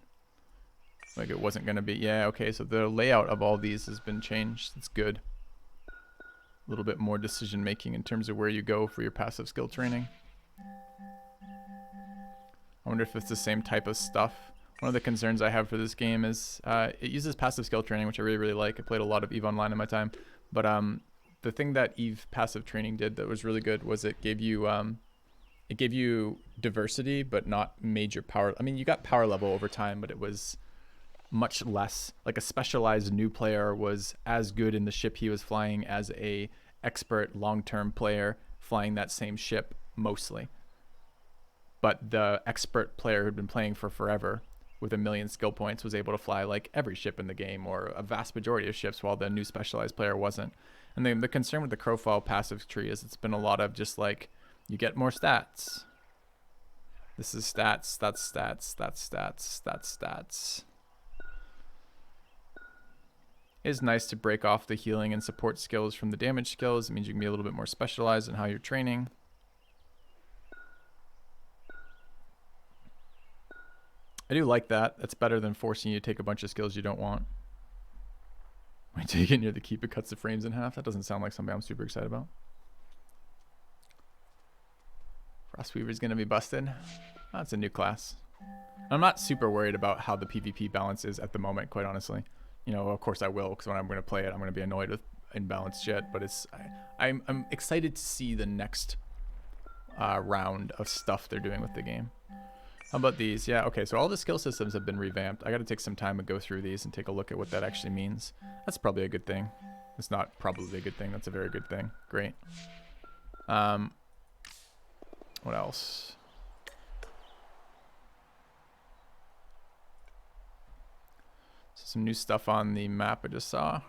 Like it wasn't going to be, yeah, okay, so the layout of all these has been changed. It's good. A little bit more decision making in terms of where you go for your passive skill training. I wonder if it's the same type of stuff. One of the concerns I have for this game is it uses passive skill training, which I really, really like. I played a lot of EVE Online in my time. But the thing that EVE passive training did that was really good was it gave you diversity, but not major power. I mean, you got power level over time, but it was much less. Like a specialized new player was as good in the ship he was flying as a expert long-term player flying that same ship mostly. But the expert player who'd been playing for forever with 1 million skill points was able to fly like every ship in the game, or a vast majority of ships, while the new specialized player wasn't. And the concern with the Crowfall passive tree is it's been a lot of just like, you get more stats. This is stats, that's stats, that's stats, that's stats. It is nice to break off the healing and support skills from the damage skills. It means you can be a little bit more specialized in how you're training. I do like that. That's better than forcing you to take a bunch of skills you don't want. When you take it near the keep, it cuts the frames in half. That doesn't sound like something I'm super excited about. Frostweaver's gonna be busted. Oh, it's a new class. I'm not super worried about how the PvP balance is at the moment, quite honestly. You know, of course I will, because when I'm going to play it, I'm going to be annoyed with imbalanced shit. But I'm excited to see the next round of stuff they're doing with the game. How about these? Yeah, okay, so all the skill systems have been revamped. I got to take some time to go through these and take a look at what that actually means. That's probably a good thing. It's not probably a good thing. That's a very good thing. Great. What else? Some new stuff on the map I just saw.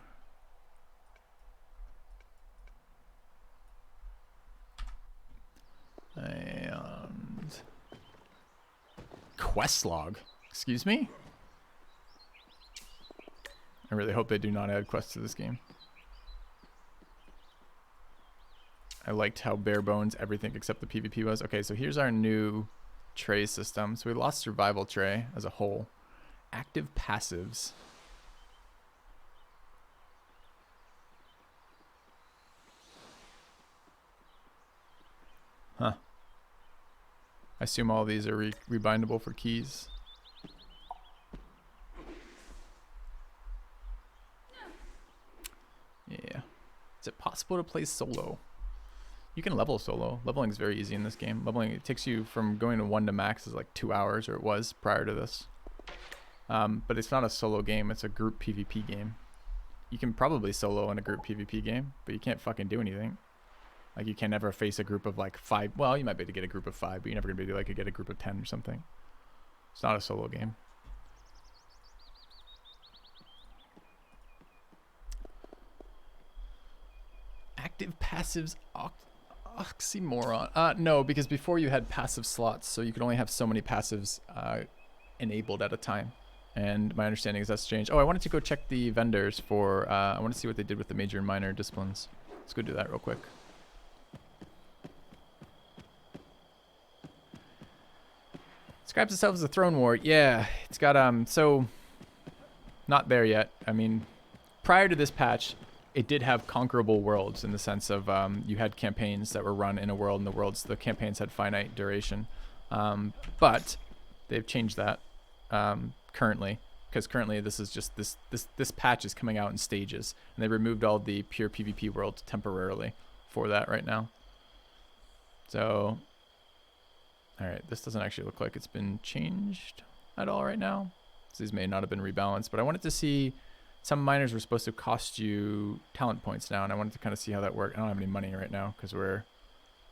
And quest log. Excuse me? I really hope they do not add quests to this game. I liked how bare bones everything except the PvP was. Okay, so here's our new tray system. So we lost survival tray as a whole. Active passives. Huh. I assume all these are rebindable for keys. Yeah. Is it possible to play solo? You can level solo. Leveling is very easy in this game. Leveling, it takes you from going to 1 to max is like 2 hours, or it was prior to this. But it's not a solo game, it's a group PvP game. You can probably solo in a group PvP game, but you can't fucking do anything. Like, you can never face a group of like 5. Well, you might be able to get a group of 5, but you're never gonna be able to like get a group of 10 or something. It's not a solo game. Active passives oxymoron. No, because before you had passive slots, so you could only have so many passives enabled at a time. And my understanding is that's changed. Oh, I wanted to go check the vendors for, I want to see what they did with the major and minor disciplines. Let's go do that real quick. Describes itself as a throne war. Yeah, it's got, so, not there yet. I mean, prior to this patch, it did have conquerable worlds in the sense of you had campaigns that were run in a world, and the campaigns had finite duration. But they've changed that currently, because currently this is just this patch is coming out in stages, and they removed all the pure PvP worlds temporarily for that right now. So, all right, this doesn't actually look like it's been changed at all right now. So these may not have been rebalanced, but I wanted to see. Some miners were supposed to cost you talent points now, and I wanted to kind of see how that worked. I don't have any money right now because we're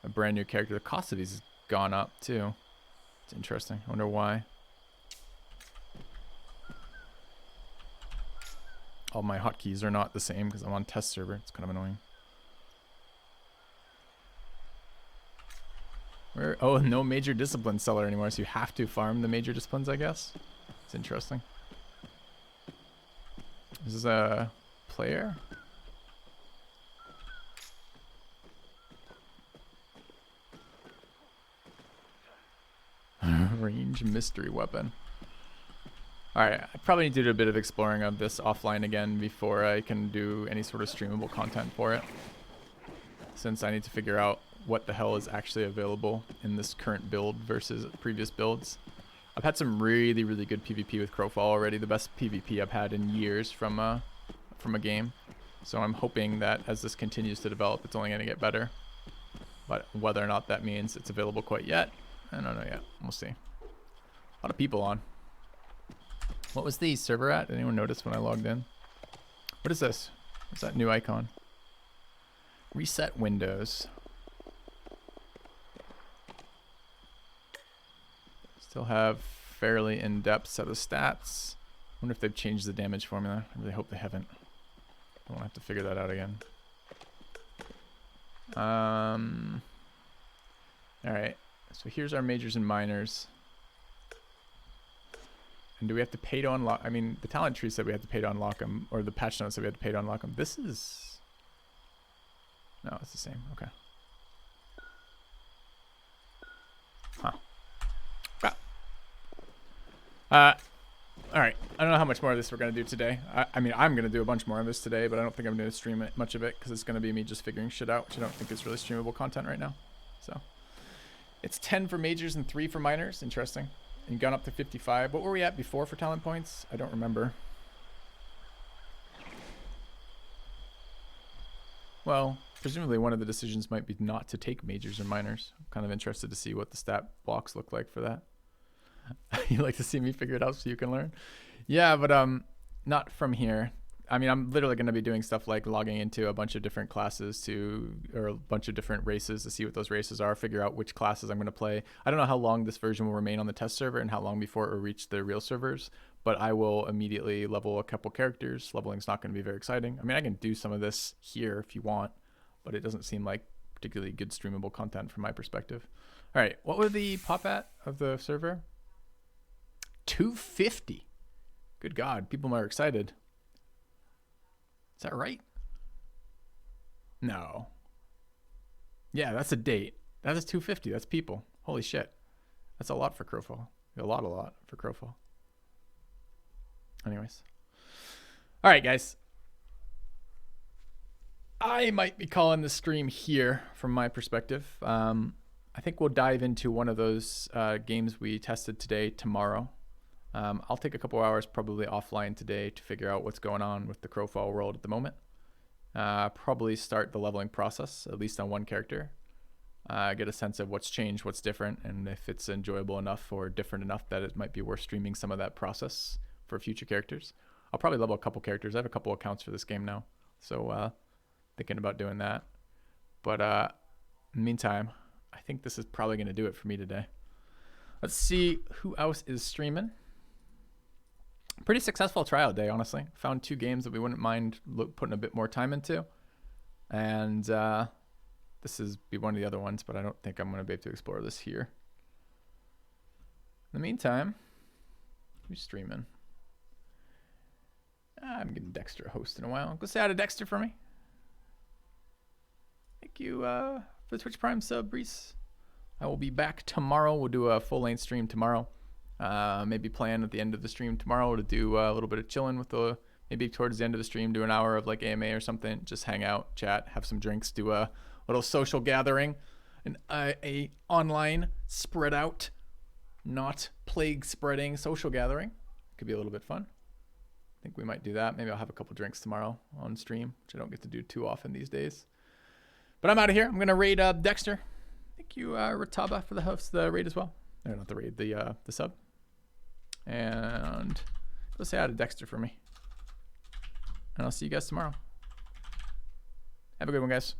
a brand new character. The cost of these has gone up too. It's interesting. I wonder why. All my hotkeys are not the same because I'm on test server. It's kind of annoying. Oh, no major discipline seller anymore, so you have to farm the major disciplines, I guess. It's interesting. This is a player. Range mystery weapon. Alright, I probably need to do a bit of exploring of this offline again before I can do any sort of streamable content for it. Since I need to figure out what the hell is actually available in this current build versus previous builds. I've had some really, really good PvP with Crowfall already. The best PvP I've had in years from a game. So I'm hoping that as this continues to develop, it's only going to get better. But whether or not that means it's available quite yet, I don't know yet. We'll see. A lot of people on. What was the server at? Did anyone notice when I logged in? What is this? What's that new icon? Reset Windows. Still have fairly in-depth set of stats. Wonder if they've changed the damage formula. I really hope they haven't. I won't have to figure that out again. Alright, so here's our majors and minors. And do we have to pay to unlock? I mean, the talent tree said we had to pay to unlock them, or the patch notes said we had to pay to unlock them. This is... No, it's the same. Okay. Huh. Alright, I don't know how much more of this we're going to do today. I mean, I'm going to do a bunch more of this today, but I don't think I'm going to stream much of it because it's going to be me just figuring shit out, which I don't think is really streamable content right now. So, It's 10 for majors and 3 for minors. Interesting. And gone up to 55. What were we at before for talent points? I don't remember. Well, presumably one of the decisions might be not to take majors or minors. I'm kind of interested to see what the stat blocks look like for that. You like to see me figure it out so you can learn? Yeah, but not from here. I mean, I'm literally going to be doing stuff like logging into a bunch of different classes or a bunch of different races to see what those races are, figure out which classes I'm going to play. I don't know how long this version will remain on the test server and how long before it will reach the real servers, but I will immediately level a couple characters. Leveling's not going to be very exciting. I mean, I can do some of this here if you want, but it doesn't seem like particularly good streamable content from my perspective. All right, what were the pop at of the server? 250. Good God, people are excited. Is that right? No. Yeah, that's a date. That is 250. That's people. Holy shit. That's a lot for Crowfall. A lot for Crowfall. Anyways. All right, guys. I might be calling the stream here from my perspective. I think we'll dive into one of those games we tested today tomorrow. I'll take a couple hours probably offline today to figure out what's going on with the Crowfall world at the moment. Probably start the leveling process, at least on one character. Get a sense of what's changed, what's different, and if it's enjoyable enough or different enough that it might be worth streaming some of that process for future characters. I'll probably level a couple characters. I have a couple accounts for this game now, so thinking about doing that. But in the meantime, I think this is probably going to do it for me today. Let's see who else is streaming. Pretty successful trial day, honestly. Found 2 games that we wouldn't mind putting a bit more time into. And this is be one of the other ones, but I don't think I'm going to be able to explore this here. In the meantime, who's streaming? I'm getting Dexter a host in a while. Go say hi to Dexter for me. Thank you for the Twitch Prime sub, Reese. I will be back tomorrow. We'll do a full-length stream tomorrow. Maybe plan at the end of the stream tomorrow to do a little bit of chilling with maybe towards the end of the stream, do an hour of like AMA or something. Just hang out, chat, have some drinks, do a little social gathering, and a online spread out, not plague spreading social gathering. Could be a little bit fun. I think we might do that. Maybe I'll have a couple drinks tomorrow on stream, which I don't get to do too often these days. But I'm out of here. I'm gonna raid Dexter. Thank you, Rataba, for the host, the raid as well. No, not the raid, the sub. And go say hi to Dexter for me. And I'll see you guys tomorrow. Have a good one, guys.